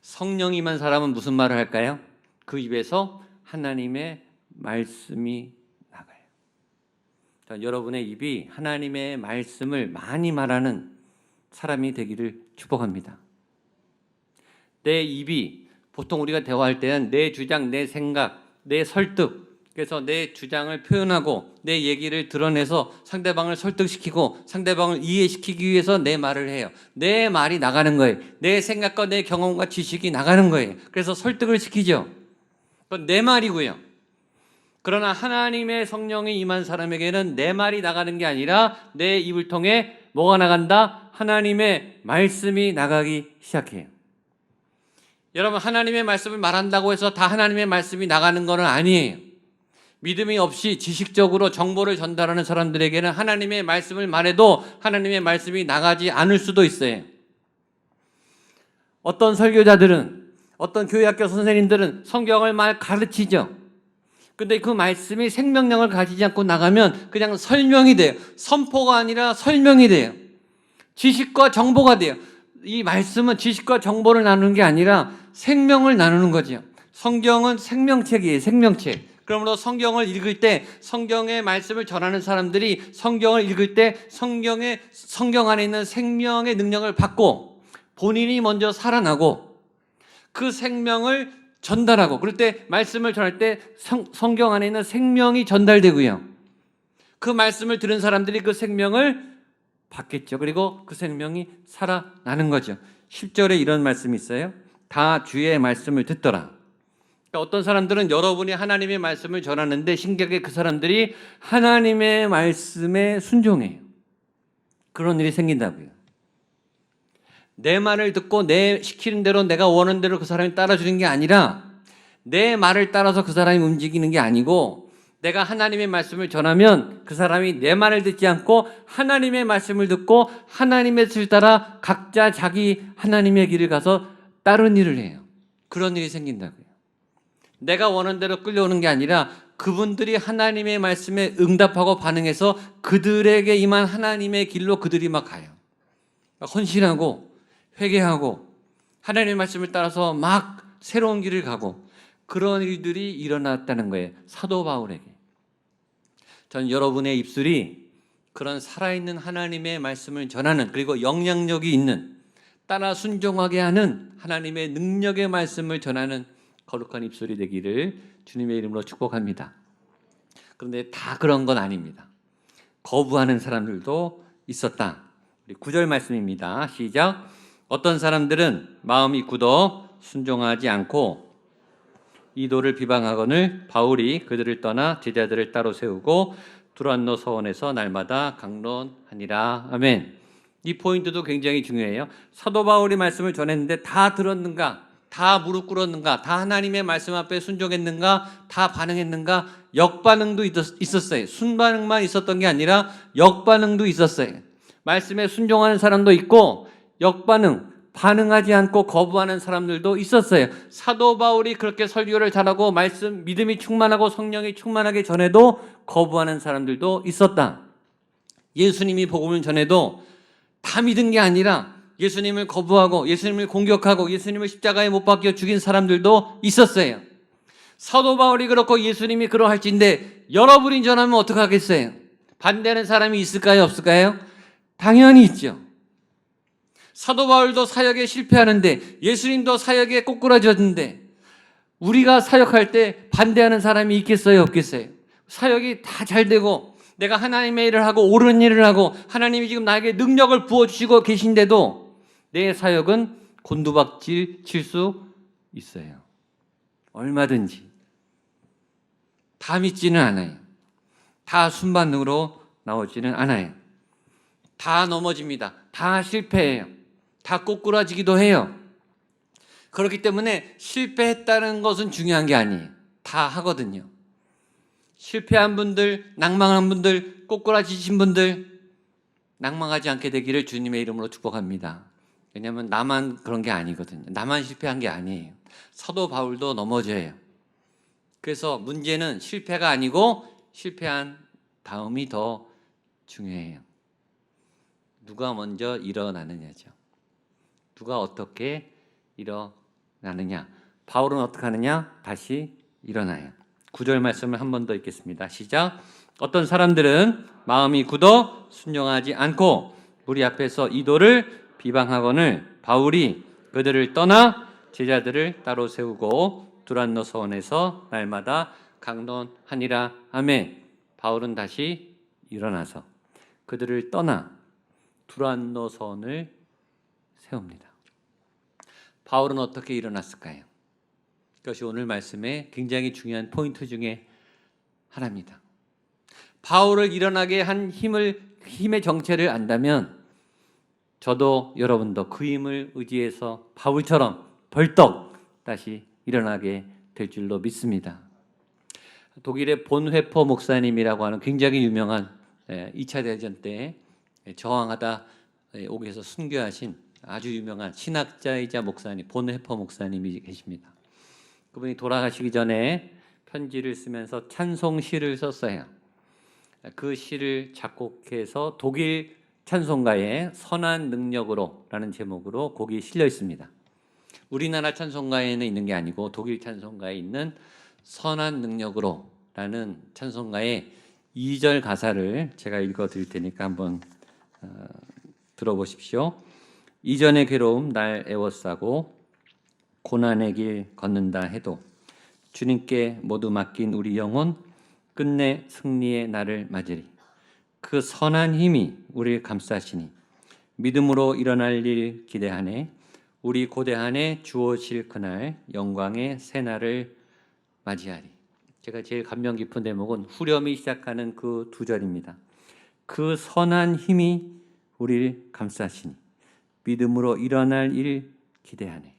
성령이 임한 사람은 무슨 말을 할까요? 그 입에서 하나님의 말씀이 나가요. 자, 여러분의 입이 하나님의 말씀을 많이 말하는 사람이 되기를 축복합니다. 내 입이, 보통 우리가 대화할 때는 내 주장, 내 생각, 내 설득, 그래서 내 주장을 표현하고 내 얘기를 드러내서 상대방을 설득시키고 상대방을 이해시키기 위해서 내 말을 해요. 내 말이 나가는 거예요. 내 생각과 내 경험과 지식이 나가는 거예요. 그래서 설득을 시키죠. 그건 내 말이고요. 그러나 하나님의 성령이 임한 사람에게는 내 말이 나가는 게 아니라 내 입을 통해 뭐가 나간다? 하나님의 말씀이 나가기 시작해요. 여러분, 하나님의 말씀을 말한다고 해서 다 하나님의 말씀이 나가는 건 아니에요. 믿음이 없이 지식적으로 정보를 전달하는 사람들에게는 하나님의 말씀을 말해도 하나님의 말씀이 나가지 않을 수도 있어요. 어떤 설교자들은, 어떤 교회학교 선생님들은 성경을 말 가르치죠. 근데 그 말씀이 생명력을 가지지 않고 나가면 그냥 설명이 돼요. 선포가 아니라 설명이 돼요. 지식과 정보가 돼요. 이 말씀은 지식과 정보를 나누는 게 아니라 생명을 나누는 거죠. 성경은 생명책이에요. 생명책. 그러므로 성경을 읽을 때, 성경의 말씀을 전하는 사람들이 성경을 읽을 때 성경 안에 있는 생명의 능력을 받고 본인이 먼저 살아나고 그 생명을 전달하고, 그럴 때 말씀을 전할 때 성경 안에 있는 생명이 전달되고요. 그 말씀을 들은 사람들이 그 생명을 받겠죠. 그리고 그 생명이 살아나는 거죠. 10절에 이런 말씀이 있어요. 다 주의 말씀을 듣더라. 그러니까 어떤 사람들은 여러분이 하나님의 말씀을 전하는데 신기하게 그 사람들이 하나님의 말씀에 순종해요. 그런 일이 생긴다고요. 내 말을 듣고 내 시키는 대로, 내가 원하는 대로 그 사람이 따라주는 게 아니라 내 말을 따라서 그 사람이 움직이는 게 아니고, 내가 하나님의 말씀을 전하면 그 사람이 내 말을 듣지 않고 하나님의 말씀을 듣고 하나님의 뜻을 따라 각자 자기 하나님의 길을 가서 다른 일을 해요. 그런 일이 생긴다고요. 내가 원하는 대로 끌려오는 게 아니라 그분들이 하나님의 말씀에 응답하고 반응해서 그들에게 임한 하나님의 길로 그들이 막 가요. 헌신하고 회개하고 하나님의 말씀을 따라서 막 새로운 길을 가고, 그런 일들이 일어났다는 거예요. 사도 바울에게. 전 여러분의 입술이 그런 살아있는 하나님의 말씀을 전하는, 그리고 영향력이 있는, 따라 순종하게 하는 하나님의 능력의 말씀을 전하는 거룩한 입술이 되기를 주님의 이름으로 축복합니다. 그런데 다 그런 건 아닙니다. 거부하는 사람들도 있었다. 우리 9절 말씀입니다. 시작. 어떤 사람들은 마음이 굳어 순종하지 않고 이도를 비방하거늘 바울이 그들을 떠나 제자들을 따로 세우고 두란노 서원에서 날마다 강론하니라. 아멘. 이 포인트도 굉장히 중요해요. 사도 바울이 말씀을 전했는데 다 들었는가? 다 무릎 꿇었는가? 다 하나님의 말씀 앞에 순종했는가? 다 반응했는가? 역반응도 있었어요. 순반응만 있었던 게 아니라 역반응도 있었어요. 말씀에 순종하는 사람도 있고 역반응, 반응하지 않고 거부하는 사람들도 있었어요. 사도 바울이 그렇게 설교를 잘하고 말씀, 믿음이 충만하고 성령이 충만하게 전해도 거부하는 사람들도 있었다. 예수님이 복음을 전해도 다 믿은 게 아니라 예수님을 거부하고 예수님을 공격하고 예수님을 십자가에 못 박혀 죽인 사람들도 있었어요. 사도 바울이 그렇고 예수님이 그러할진데 여러분이 전하면 어떡하겠어요? 반대하는 사람이 있을까요? 없을까요? 당연히 있죠. 사도 바울도 사역에 실패하는데 예수님도 사역에 꼬꾸라졌는데 우리가 사역할 때 반대하는 사람이 있겠어요? 없겠어요? 사역이 다 잘 되고 내가 하나님의 일을 하고 옳은 일을 하고 하나님이 지금 나에게 능력을 부어주시고 계신데도 내 사역은 곤두박질 칠 수 있어요. 얼마든지. 다 믿지는 않아요. 다 순반응으로 나오지는 않아요. 다 넘어집니다. 다 실패해요. 다 꼬꾸라지기도 해요. 그렇기 때문에 실패했다는 것은 중요한 게 아니에요. 다 하거든요. 실패한 분들, 낭망한 분들, 꼬꾸라지신 분들 낭망하지 않게 되기를 주님의 이름으로 축복합니다. 왜냐하면 나만 그런 게 아니거든요. 나만 실패한 게 아니에요. 사도 바울도 넘어져요. 그래서 문제는 실패가 아니고 실패한 다음이 더 중요해요. 누가 먼저 일어나느냐죠. 누가 어떻게 일어나느냐. 바울은 어떻게 하느냐? 다시 일어나요. 9절 말씀을 한 번 더 읽겠습니다. 시작. 어떤 사람들은 마음이 굳어 순종하지 않고 무리 앞에서 이도를 비방하거늘 바울이 그들을 떠나 제자들을 따로 세우고 두란노 서원에서 날마다 강론하니라 하매 바울은 다시 일어나서 그들을 떠나 두란노 서원을 세웁니다. 바울은 어떻게 일어났을까요? 그것이 오늘 말씀의 굉장히 중요한 포인트 중에 하나입니다. 바울을 일어나게 한 힘의 정체를 안다면 저도 여러분도 그 힘을 의지해서 바울처럼 벌떡 다시 일어나게 될 줄로 믿습니다. 독일의 본회퍼 목사님이라고 하는 굉장히 유명한 2차 대전 때 저항하다 옥에서 순교하신 아주 유명한 신학자이자 목사님, 본회퍼 목사님이 계십니다. 그분이 돌아가시기 전에 편지를 쓰면서 찬송시를 썼어요. 그 시를 작곡해서 독일 찬송가의 선한 능력으로 라는 제목으로 곡이 실려 있습니다. 우리나라 찬송가에는 있는 게 아니고 독일 찬송가에 있는 선한 능력으로 라는 찬송가의 2절 가사를 제가 읽어 드릴 테니까 한번 들어보십시오. 이전의 괴로움 날 애워싸고 고난의 길 걷는다 해도 주님께 모두 맡긴 우리 영혼 끝내 승리의 날을 맞으리. 그 선한 힘이 우리를 감싸시니 믿음으로 일어날 일 기대하네. 우리 고대한에 주어질 그날 영광의 새날을 맞이하리. 제가 제일 감명 깊은 대목은 후렴이 시작하는 그 2절입니다. 그 선한 힘이 우리를 감싸시니 믿음으로 일어날 일 기대하네.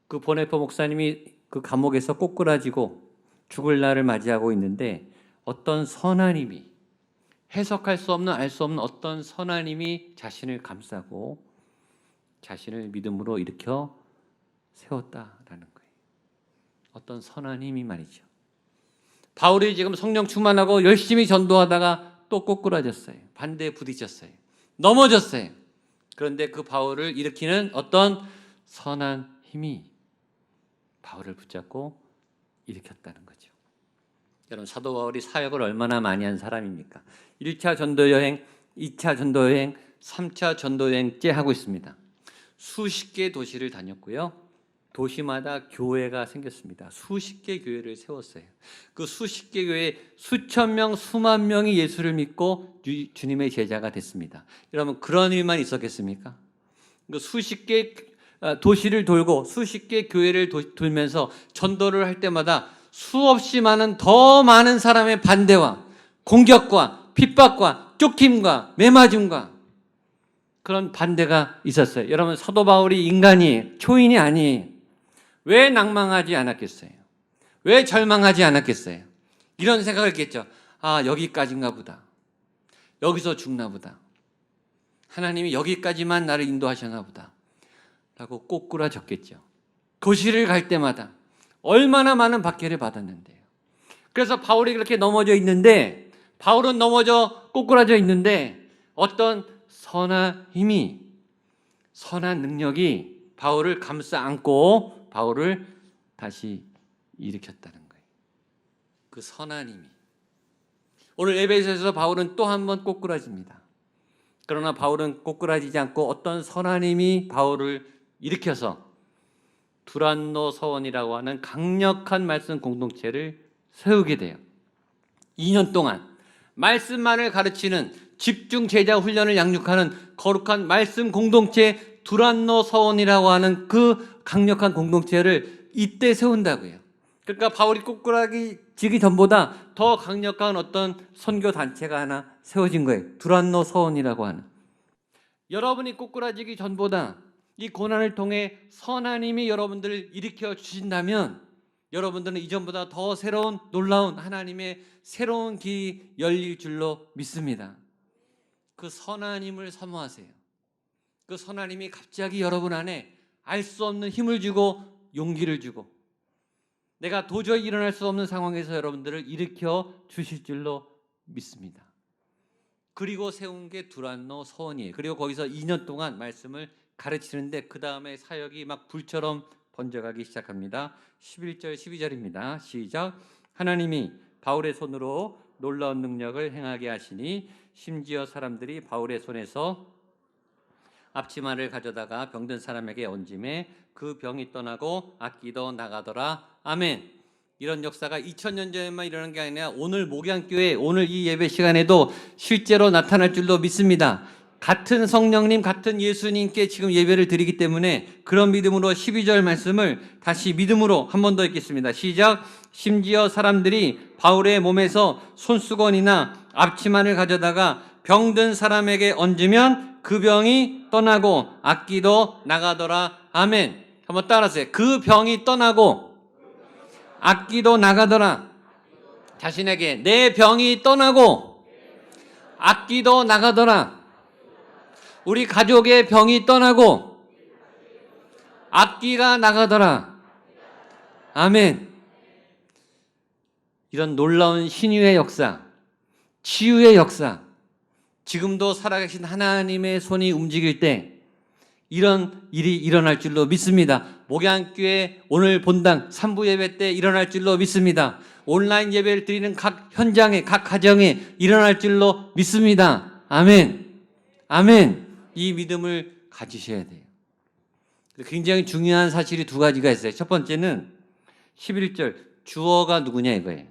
그 보네포 목사님이 그 감옥에서 꼬꾸라지고 죽을 날을 맞이하고 있는데 어떤 선한 힘이 해석할 수 없는 알 수 없는 어떤 선한 힘이 자신을 감싸고 자신을 믿음으로 일으켜 세웠다라는 거예요. 어떤 선한 힘이 말이죠. 바울이 지금 성령 충만하고 열심히 전도하다가 또 꼬꾸라졌어요. 반대에 부딪혔어요. 넘어졌어요. 그런데 그 바울을 일으키는 어떤 선한 힘이 바울을 붙잡고 일으켰다는 거죠. 여러분 사도 바울이 사역을 얼마나 많이 한 사람입니까? 1차 전도여행, 2차 전도여행, 3차 전도여행째 하고 있습니다. 수십 개 도시를 다녔고요. 도시마다 교회가 생겼습니다. 수십 개 교회를 세웠어요. 그 수십 개 교회에 수천 명, 수만 명이 예수를 믿고 주님의 제자가 됐습니다. 여러분 그런 일만 있었겠습니까? 그 수십 개 도시를 돌고 수십 개 교회를 돌면서 전도를 할 때마다 수없이 많은 더 많은 사람의 반대와 공격과 핍박과 쫓김과 매맞음과 그런 반대가 있었어요. 여러분, 사도 바울이 인간이 초인이 아니에요. 왜 낭망하지 않았겠어요? 왜 절망하지 않았겠어요? 이런 생각을 했겠죠. 아, 여기까지인가 보다. 여기서 죽나 보다. 하나님이 여기까지만 나를 인도하셨나 보다 라고 꼬꾸라졌겠죠. 교실을 갈 때마다 얼마나 많은 박해를 받았는데요. 그래서 바울이 그렇게 넘어져 있는데, 바울은 넘어져 꼬꾸라져 있는데 어떤 선한 힘이, 선한 능력이 바울을 감싸 안고 바울을 다시 일으켰다는 거예요. 그 선한 힘이. 오늘 에베소에서 바울은 또 한 번 꼬꾸라집니다. 그러나 바울은 꼬꾸라지지 않고 어떤 선한 힘이 바울을 일으켜서 두란노 서원이라고 하는 강력한 말씀 공동체를 세우게 돼요. 2년 동안 말씀만을 가르치는 집중 제자 훈련을 양육하는 거룩한 말씀 공동체 두란노 서원이라고 하는 그 강력한 공동체를 이때 세운다고요. 그러니까 바울이 꼬꾸라지기 전보다 더 강력한 어떤 선교 단체가 하나 세워진 거예요. 두란노 서원이라고 하는. 여러분이 꼬꾸라지기 전보다 이 고난을 통해 선한 힘이 여러분들을 일으켜 주신다면 여러분들은 이전보다 더 새로운 놀라운 하나님의 새로운 길이 열릴 줄로 믿습니다. 그 선한 힘을 사모하세요. 그 선한 힘이 갑자기 여러분 안에 알 수 없는 힘을 주고 용기를 주고 내가 도저히 일어날 수 없는 상황에서 여러분들을 일으켜 주실 줄로 믿습니다. 그리고 세운 게 두란노 서원이에요. 그리고 거기서 2년 동안 말씀을 가르치는데 그 다음에 사역이 막 불처럼 번져가기 시작합니다. 11절 12절입니다. 시작. 하나님이 바울의 손으로 놀라운 능력을 행하게 하시니 심지어 사람들이 바울의 손에서 앞치마를 가져다가 병든 사람에게 얹음에 그 병이 떠나고 악기도 나가더라. 아멘. 이런 역사가 2000년 전에만 일어난 게 아니라 오늘 목양교회 오늘 이 예배 시간에도 실제로 나타날 줄로 믿습니다. 같은 성령님, 같은 예수님께 지금 예배를 드리기 때문에 그런 믿음으로 12절 말씀을 다시 믿음으로 한 번 더 읽겠습니다. 시작. 심지어 사람들이 바울의 몸에서 손수건이나 앞치마를 가져다가 병든 사람에게 얹으면 그 병이 떠나고 악기도 나가더라. 아멘. 한번 따라하세요. 그 병이 떠나고 악기도 나가더라. 자신에게 내 병이 떠나고 악기도 나가더라. 우리 가족의 병이 떠나고 악기가 나가더라. 아멘. 이런 놀라운 신유의 역사, 치유의 역사, 지금도 살아계신 하나님의 손이 움직일 때 이런 일이 일어날 줄로 믿습니다. 목양교회 오늘 본당 3부 예배 때 일어날 줄로 믿습니다. 온라인 예배를 드리는 각 현장에, 각 가정에 일어날 줄로 믿습니다. 아멘. 아멘. 이 믿음을 가지셔야 돼요. 굉장히 중요한 사실이 두 가지가 있어요. 첫 번째는 11절 주어가 누구냐 이거예요.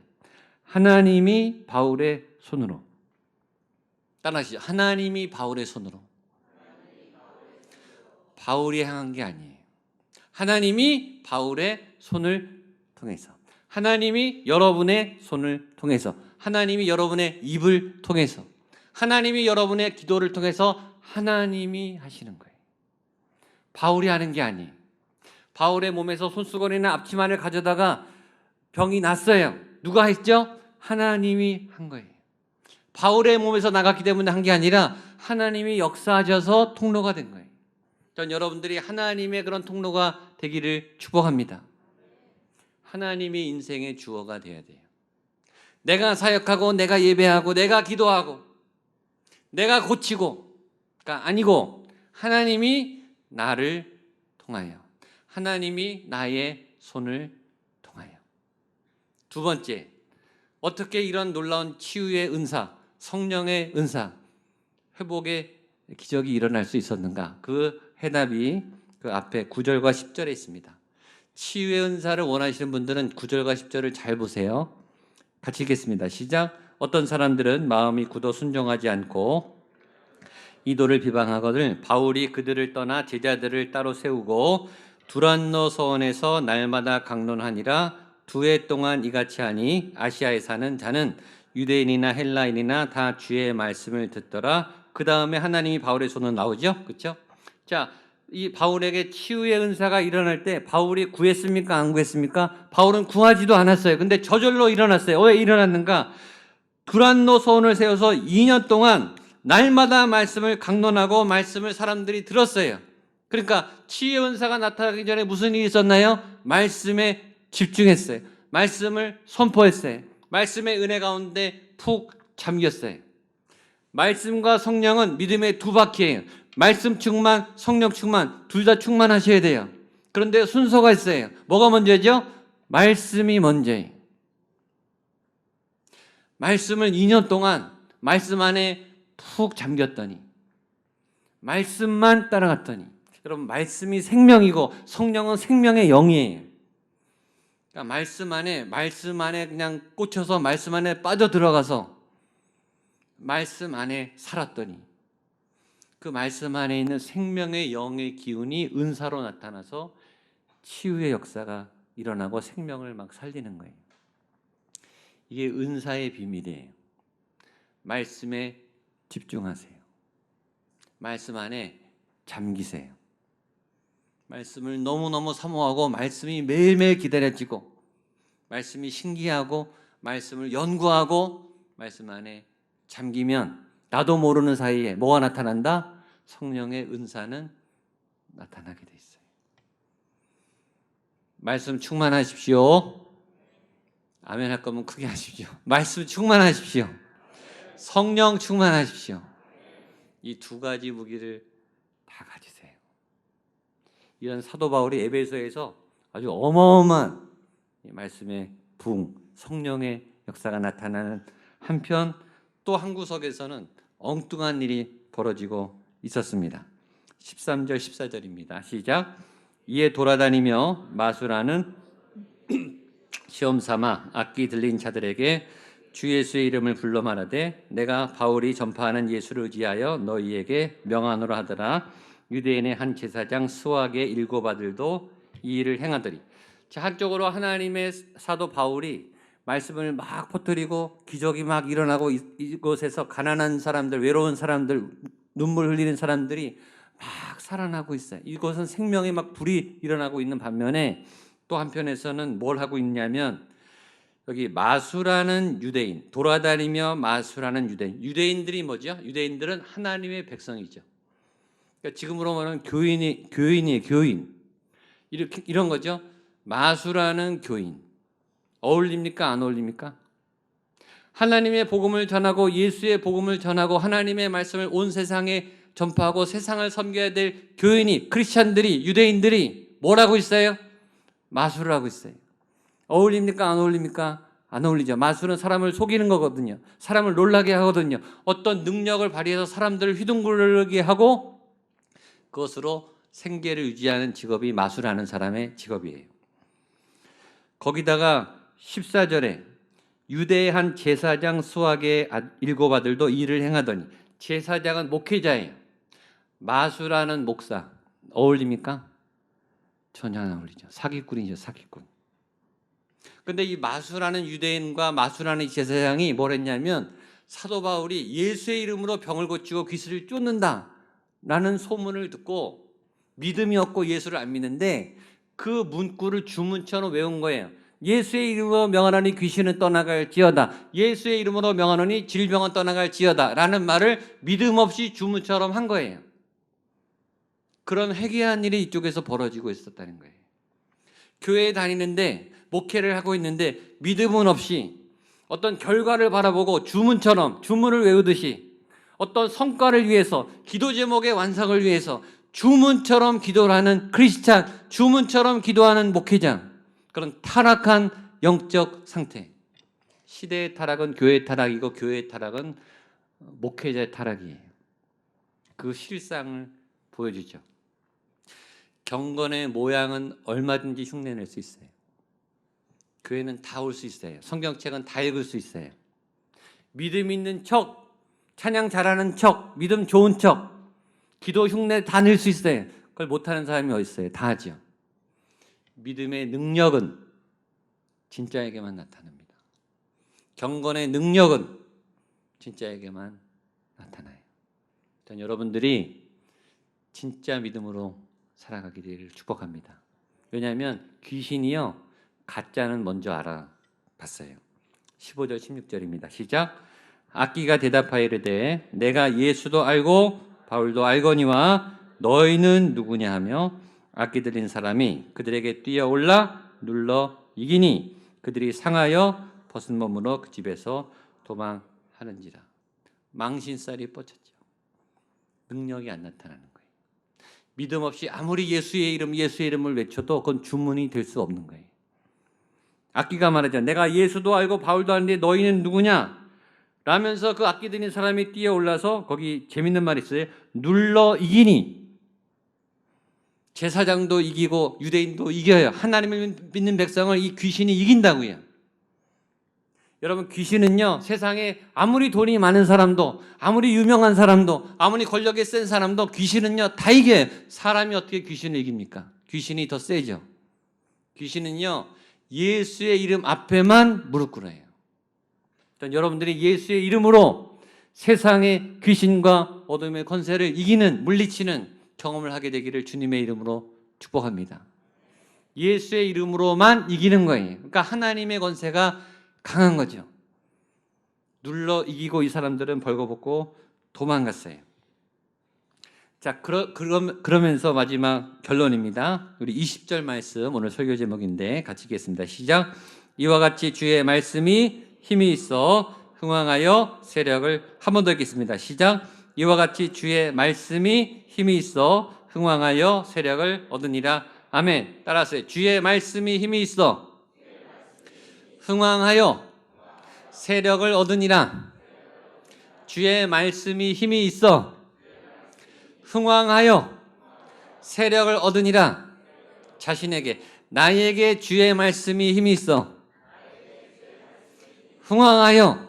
하나님이 바울의 손으로. 따라하시죠. 하나님이 바울의 손으로. 바울이 행한 게 아니에요. 하나님이 바울의 손을 통해서, 하나님이 여러분의 손을 통해서, 하나님이 여러분의 입을 통해서, 하나님이 여러분의 기도를 통해서 하나님이 하시는 거예요. 바울이 하는 게 아니에요. 바울의 몸에서 손수건이나 앞치마를 가져다가 병이 났어요. 누가 했죠? 하나님이 한 거예요. 바울의 몸에서 나갔기 때문에 한 게 아니라 하나님이 역사하셔서 통로가 된 거예요. 전 여러분들이 하나님의 그런 통로가 되기를 축복합니다. 하나님이 인생의 주어가 되어야 돼요. 내가 사역하고 내가 예배하고 내가 기도하고 내가 고치고가 아니고 하나님이 나를 통하여, 하나님이 나의 손을 통하여. 두 번째, 어떻게 이런 놀라운 치유의 은사, 성령의 은사, 회복의 기적이 일어날 수 있었는가? 그 해답이 그 앞에 9절과 10절에 있습니다. 치유의 은사를 원하시는 분들은 9절과 10절을 잘 보세요. 같이 읽겠습니다. 시작. 어떤 사람들은 마음이 굳어 순종하지 않고 이도를 비방하거늘 바울이 그들을 떠나 제자들을 따로 세우고 두란노 서원에서 날마다 강론하니라. 2해 동안 이같이 하니 아시아에 사는 자는 유대인이나 헬라인이나 다 주의 말씀을 듣더라. 그 다음에 하나님이 바울의 손으로 나오죠. 그렇죠? 자, 이 바울에게 치유의 은사가 일어날 때 바울이 구했습니까? 안 구했습니까? 바울은 구하지도 않았어요. 근데 저절로 일어났어요. 왜 일어났는가? 두란노 소원을 세워서 2년 동안 날마다 말씀을 강론하고 말씀을 사람들이 들었어요. 그러니까 치유의 은사가 나타나기 전에 무슨 일이 있었나요? 말씀에 집중했어요. 말씀을 선포했어요. 말씀의 은혜 가운데 푹 잠겼어요. 말씀과 성령은 믿음의 두 바퀴예요. 말씀 충만, 성령 충만, 둘 다 충만하셔야 돼요. 그런데 순서가 있어요. 뭐가 먼저죠? 말씀이 먼저예요. 말씀을 2년 동안 말씀 안에 푹 잠겼더니, 말씀만 따라갔더니, 여러분, 말씀이 생명이고 성령은 생명의 영이에요. 그러니까 말씀 안에 그냥 꽂혀서 말씀 안에 빠져 들어가서 말씀 안에 살았더니 그 말씀 안에 있는 생명의 영의 기운이 은사로 나타나서 치유의 역사가 일어나고 생명을 막 살리는 거예요. 이게 은사의 비밀이에요. 말씀에 집중하세요. 말씀 안에 잠기세요. 말씀을 너무너무 사모하고 말씀이 매일매일 기다려지고 말씀이 신기하고 말씀을 연구하고 말씀 안에 잠기면 나도 모르는 사이에 뭐가 나타난다? 성령의 은사는 나타나게 돼 있어요. 말씀 충만하십시오. 아멘 할 거면 크게 하십시오. 말씀 충만하십시오. 성령 충만하십시오. 이 두 가지 무기를 다 가지세요. 이런 사도 바울이 에베소에서 아주 어마어마한 말씀의 부흥, 성령의 역사가 나타나는 한편 또 한 구석에서는 엉뚱한 일이 벌어지고 있었습니다. 13절 14절입니다. 시작. 이에 돌아다니며 마술하는 시험 삼아 악기 들린 자들에게 주 예수의 이름을 불러 말하되 내가 바울이 전파하는 예수를 의지하여 너희에게 명하노라 하더라. 유대인의 한 제사장 스와의 7 아들도 이 일을 행하더리. 자, 한쪽으로 하나님의 사도 바울이 말씀을 막 퍼뜨리고 기적이 막 일어나고 이곳에서 가난한 사람들, 외로운 사람들, 눈물 흘리는 사람들이 막 살아나고 있어요. 이곳은 생명의 막 불이 일어나고 있는 반면에 또 한편에서는 뭘 하고 있냐면 여기 마술하는 유대인, 돌아다니며 마술하는 유대인. 유대인들이 뭐죠? 유대인들은 하나님의 백성이죠. 그러니까 지금으로 말하면 교인이에요, 교인. 이런 거죠. 마술하는 교인. 어울립니까? 안 어울립니까? 하나님의 복음을 전하고 예수의 복음을 전하고 하나님의 말씀을 온 세상에 전파하고 세상을 섬겨야 될 교인이, 크리스찬들이, 유대인들이 뭘 하고 있어요? 마술을 하고 있어요. 어울립니까? 안 어울립니까? 안 어울리죠. 마술은 사람을 속이는 거거든요. 사람을 놀라게 하거든요. 어떤 능력을 발휘해서 사람들을 휘둥그르게 하고 그것으로 생계를 유지하는 직업이 마술하는 사람의 직업이에요. 거기다가 14절에 유대의 한 제사장 스와의 7 아들도 이 일을 행하더니, 제사장은 목회자예요. 마술하는 목사 어울립니까? 전혀 안 어울리죠. 사기꾼이죠, 사기꾼. 근데 이 마술하는 유대인과 마술하는 제사장이 뭘 했냐면 사도 바울이 예수의 이름으로 병을 고치고 귀신을 쫓는다라는 소문을 듣고 믿음이 없고 예수를 안 믿는데 그 문구를 주문처럼 외운 거예요. 예수의 이름으로 명하노니 귀신은 떠나갈지어다. 예수의 이름으로 명하노니 질병은 떠나갈지어다. 라는 말을 믿음 없이 주문처럼 한 거예요. 그런 회개한 일이 이쪽에서 벌어지고 있었다는 거예요. 교회에 다니는데 목회를 하고 있는데 믿음은 없이 어떤 결과를 바라보고 주문처럼 주문을 외우듯이 어떤 성과를 위해서 기도 제목의 완성을 위해서 주문처럼 기도를 하는 크리스찬, 주문처럼 기도하는 목회자, 그런 타락한 영적 상태. 시대의 타락은 교회의 타락이고 교회의 타락은 목회자의 타락이에요. 그 실상을 보여주죠. 경건의 모양은 얼마든지 흉내낼 수 있어요. 교회는 다 올 수 있어요. 성경책은 다 읽을 수 있어요. 믿음 있는 척, 찬양 잘하는 척, 믿음 좋은 척, 기도 흉내 다 낼 수 있어요. 그걸 못하는 사람이 어디 있어요? 다 하죠. 믿음의 능력은 진짜에게만 나타납니다. 경건의 능력은 진짜에게만 나타나요. 전 여러분들이 진짜 믿음으로 살아가기를 축복합니다. 왜냐하면 귀신이요 가짜는 먼저 알아봤어요. 15절 16절입니다. 시작. 악기가 대답하여 이르되 내가 예수도 알고 바울도 알거니와 너희는 누구냐 하며 악기 들린 사람이 그들에게 뛰어올라 눌러 이기니 그들이 상하여 벗은 몸으로 그 집에서 도망하는지라. 망신살이 뻗쳤죠. 능력이 안 나타나는 거예요. 믿음 없이 아무리 예수의 이름을 외쳐도 그건 주문이 될 수 없는 거예요. 악기가 말하죠. 내가 예수도 알고 바울도 아는데 너희는 누구냐? 라면서 그 악기 들린 사람이 뛰어올라서 거기 재밌는 말이 있어요. 눌러 이기니. 제사장도 이기고 유대인도 이겨요. 하나님을 믿는 백성을 이 귀신이 이긴다고요. 여러분 귀신은요 세상에 아무리 돈이 많은 사람도 아무리 유명한 사람도 아무리 권력이 센 사람도 귀신은요 다 이겨요. 사람이 어떻게 귀신을 이깁니까? 귀신이 더 세죠. 귀신은요 예수의 이름 앞에만 무릎 꿇어요. 여러분들이 예수의 이름으로 세상의 귀신과 어둠의 권세를 이기는 물리치는 경험을 하게 되기를 주님의 이름으로 축복합니다. 예수의 이름으로만 이기는 거예요. 그러니까 하나님의 권세가 강한 거죠. 눌러 이기고 이 사람들은 벌거벗고 도망갔어요. 자, 그러면서 마지막 결론입니다. 우리 20절 말씀 오늘 설교 제목인데 같이 읽겠습니다. 시작. 이와 같이 주의 말씀이 힘이 있어 흥왕하여 세력을 한 번 더 읽겠습니다. 시작. 이와 같이 주의 말씀이 힘이 있어 흥왕하여 세력을 얻으니라. 아멘. 따라하세요. 주의 말씀이 힘이 있어 흥왕하여 세력을 얻으니라. 주의 말씀이 힘이 있어 흥왕하여 세력을 얻으니라. 자신에게 나에게 주의 말씀이 힘이 있어 흥왕하여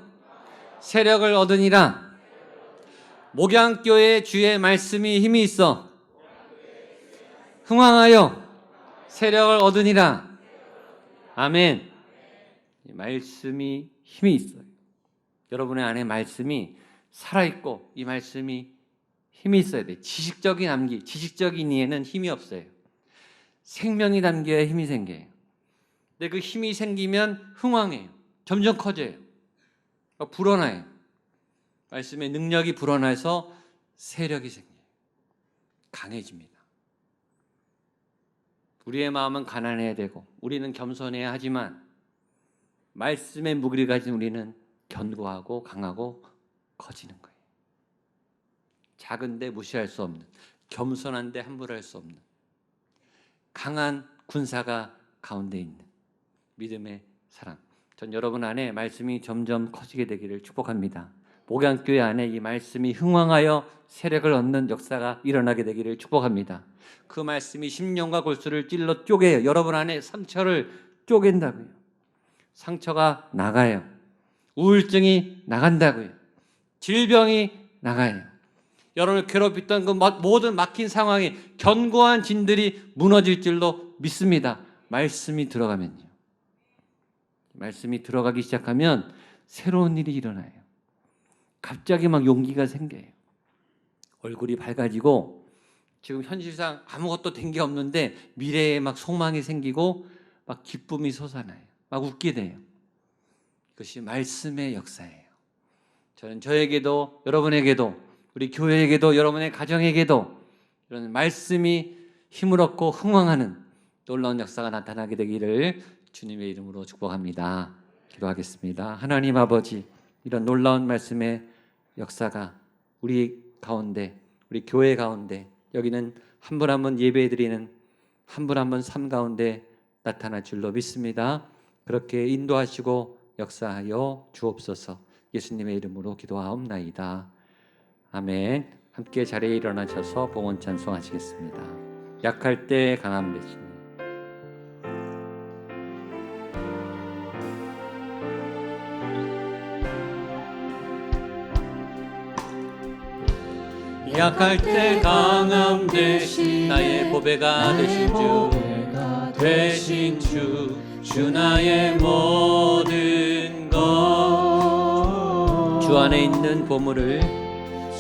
세력을 얻으니라. 목양교회 주의 말씀이 힘이 있어 흥왕하여 세력을 얻으니라. 아멘. 말씀이 힘이 있어요. 여러분의 안에 말씀이 살아있고 이 말씀이 힘이 있어야 돼요. 지식적인 암기, 지식적인 이해는 힘이 없어요. 생명이 담겨야 힘이 생겨요. 근데 그 힘이 생기면 흥왕해요. 점점 커져요. 불어나요. 말씀의 능력이 불어나서 세력이 생겨요. 강해집니다. 우리의 마음은 가난해야 되고 우리는 겸손해야 하지만 말씀의 무기를 가진 우리는 견고하고 강하고 커지는 거예요. 작은데 무시할 수 없는, 겸손한데 함부로 할 수 없는 강한 군사가 가운데 있는 믿음의 사람. 전 여러분 안에 말씀이 점점 커지게 되기를 축복합니다. 목양교회 안에 이 말씀이 흥왕하여 세력을 얻는 역사가 일어나게 되기를 축복합니다. 그 말씀이 심령과 골수를 찔러 쪼개요. 여러분 안에 상처를 쪼갠다고요. 상처가 나가요. 우울증이 나간다고요. 질병이 나가요. 여러분을 괴롭혔던 그 모든 막힌 상황에 견고한 진들이 무너질 줄로 믿습니다. 말씀이 들어가면요. 말씀이 들어가기 시작하면 새로운 일이 일어나요. 갑자기 막 용기가 생겨요. 얼굴이 밝아지고 지금 현실상 아무것도 된 게 없는데 미래에 막 소망이 생기고 막 기쁨이 솟아나요. 막 웃게 돼요. 그것이 말씀의 역사예요. 저는 저에게도 여러분에게도 우리 교회에게도 여러분의 가정에게도 이런 말씀이 힘을 얻고 흥왕하는 놀라운 역사가 나타나게 되기를 주님의 이름으로 축복합니다. 기도하겠습니다. 하나님 아버지, 이런 놀라운 말씀의 역사가 우리 가운데, 우리 교회 가운데, 여기는 한 분 한 분 예배드리는 한 분 한 분 삶 가운데 나타날 줄로 믿습니다. 그렇게 인도하시고 역사하여 주옵소서. 예수님의 이름으로 기도하옵나이다. 아멘. 함께 자리에 일어나셔서 봉헌 찬송하시겠습니다. 약할 때 강함 되시니. 약할 때 강함 되신 나의 보배가 되신 주, 주 나의 모든 것. 주 안에 있는 보물을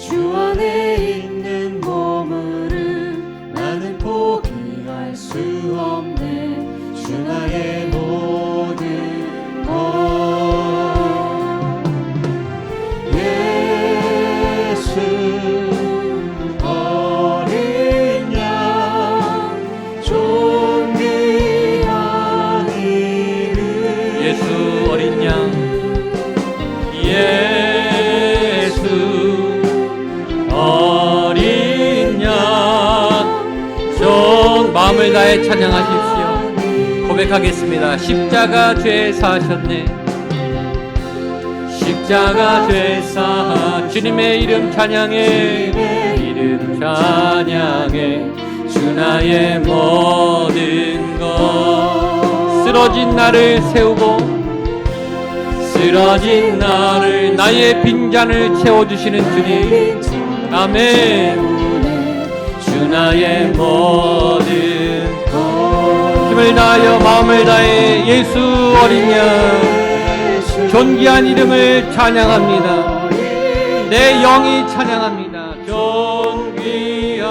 주 안에 있는 보물을 나는 포기할 수 없네. 주 나의 모든 것. 예수 어린 양 존귀한 이름. 예수 어린 양, 예수 어린 양, 전 마음을 다해 찬양하십시오. 고백하겠습니다. 십자가 죄 사셨네. 십자가 죄 사 주님의 이름 찬양해. 이름 찬양해. 주 나의 모든 것. 쓰러진 나를 세우고 쓰러진 나를 나의 빈잔을 채워주시는 주님. 아멘. 주 나의 모든 것. 힘을 다하여 마음을 다해 예수 어린 양 존귀한 이름을 찬양합니다. 내 영이 찬양합니다. 존귀한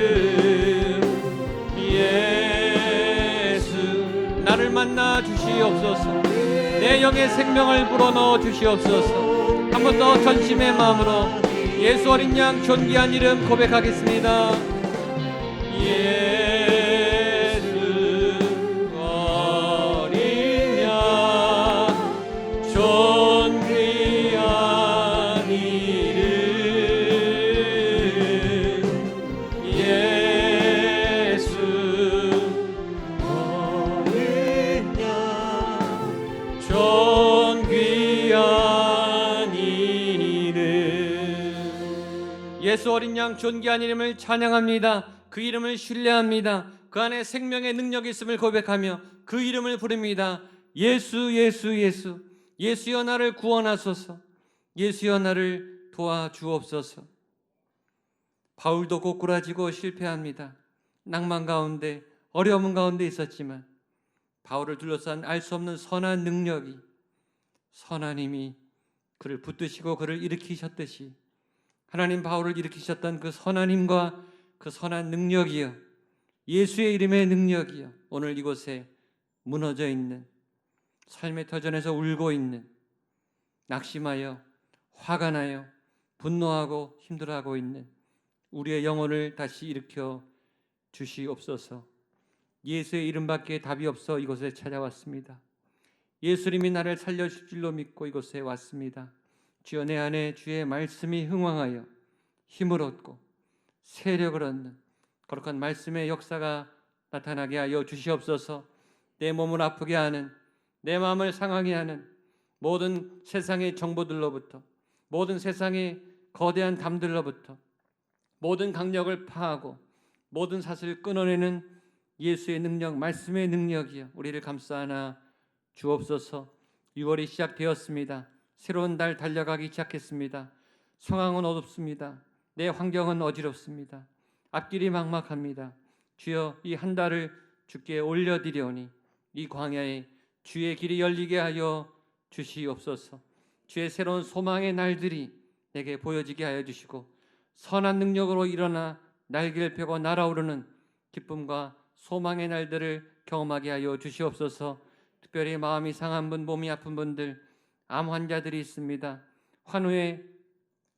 이름 예수. 나를 만나 주시옵소서. 내 영의 생명을 불어넣어 주시옵소서. 한 번 더 전심의 마음으로 예수 어린 양 존귀한 이름 고백하겠습니다. 예수 어린 양 존귀한 이름 예수 어린 양 존귀한 이름. 예수 어린 양 존귀한 이름을 찬양합니다. 그 이름을 신뢰합니다. 그 안에 생명의 능력이 있음을 고백하며 그 이름을 부릅니다. 예수 예수 예수. 예수여 나를 구원하소서. 예수여 나를 도와주옵소서. 바울도 고꾸라지고 실패합니다. 낭만 가운데 어려움 가운데 있었지만 바울을 둘러싼 알 수 없는 선한 능력이 선한 힘이 그를 붙드시고 그를 일으키셨듯이 하나님 바울을 일으키셨던 그 선한 힘과 그 선한 능력이여 예수의 이름의 능력이여 오늘 이곳에 무너져 있는 삶의 터전에서 울고 있는 낙심하여 화가 나요 분노하고 힘들어하고 있는 우리의 영혼을 다시 일으켜 주시옵소서. 예수의 이름밖에 답이 없어 이곳에 찾아왔습니다. 예수님이 나를 살려줄 줄로 믿고 이곳에 왔습니다. 주여 내 안에 주의 말씀이 흥왕하여 힘을 얻고 세력을 얻는 거룩한 말씀의 역사가 나타나게 하여 주시옵소서. 내 몸을 아프게 하는 내 마음을 상하게 하는 모든 세상의 정보들로부터 모든 세상의 거대한 담들로부터 모든 강력을 파하고 모든 사슬을 끊어내는 예수의 능력 말씀의 능력이여 우리를 감싸 주옵소서. 6월이 시작되었습니다. 새로운 달 달려가기 시작했습니다. 상황은 어둡습니다. 내 환경은 어지럽습니다. 앞길이 막막합니다. 주여 이 한 달을 주께 올려드리오니 이 광야에 주의 길이 열리게 하여 주시옵소서. 주의 새로운 소망의 날들이 내게 보여지게 하여 주시고 선한 능력으로 일어나 날개를 펴고 날아오르는 기쁨과 소망의 날들을 경험하게 하여 주시옵소서. 특별히 마음이 상한 분, 몸이 아픈 분들, 암 환자들이 있습니다. 환우의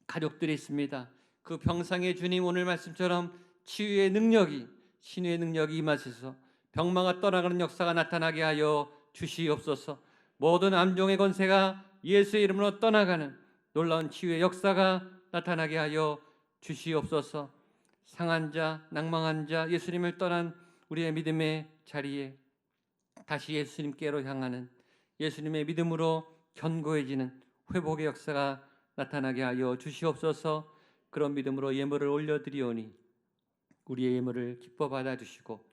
가족들이 있습니다. 그 병상의 주님 오늘 말씀처럼 치유의 능력이 신유의 능력이 임하셔서 병마가 떠나가는 역사가 나타나게 하여 주시옵소서. 모든 암종의 권세가 예수의 이름으로 떠나가는 놀라운 치유의 역사가 나타나게 하여 주시옵소서. 상한 자, 낭망한 자, 예수님을 떠난 우리의 믿음의 자리에 다시 예수님께로 향하는 예수님의 믿음으로 견고해지는 회복의 역사가 나타나게 하여 주시옵소서. 그런 믿음으로 예물을 올려드리오니 우리의 예물을 기뻐 받아주시고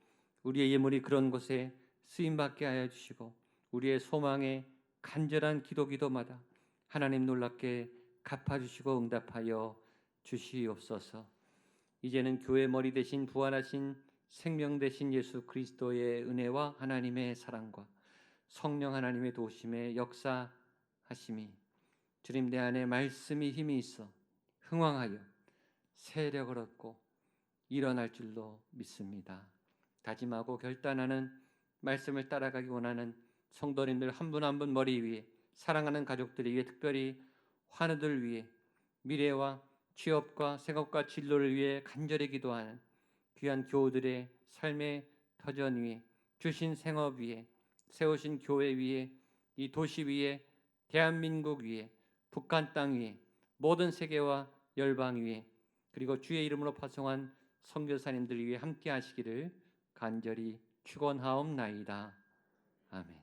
우리의 예물이 그런 곳에 쓰임받게 하여 주시고 우리의 소망에 간절한 기도마다 하나님 놀랍게 갚아주시고 응답하여 주시옵소서. 이제는 교회 머리 대신 부활하신 생명 되신 예수 그리스도의 은혜와 하나님의 사랑과 성령 하나님의 도우심의 역사하심이 주님 내 안에 말씀이 힘이 있어 흥왕하여 세력을 얻고 일어날 줄로 믿습니다. 다짐하고 결단하는 말씀을 따라가기 원하는 성도님들 한 분 한 분 머리 위에 사랑하는 가족들을 위해 특별히 환우들 위해 미래와 취업과 생업과 진로를 위해 간절히 기도하는 귀한 교우들의 삶의 터전 위에 주신 생업 위에 세우신 교회 위에 이 도시 위에 대한민국 위에 북한 땅 위에 모든 세계와 열방 위에 그리고 주의 이름으로 파송한 선교사님들 위해 함께 하시기를 간절히 축원하옵나이다. 아멘.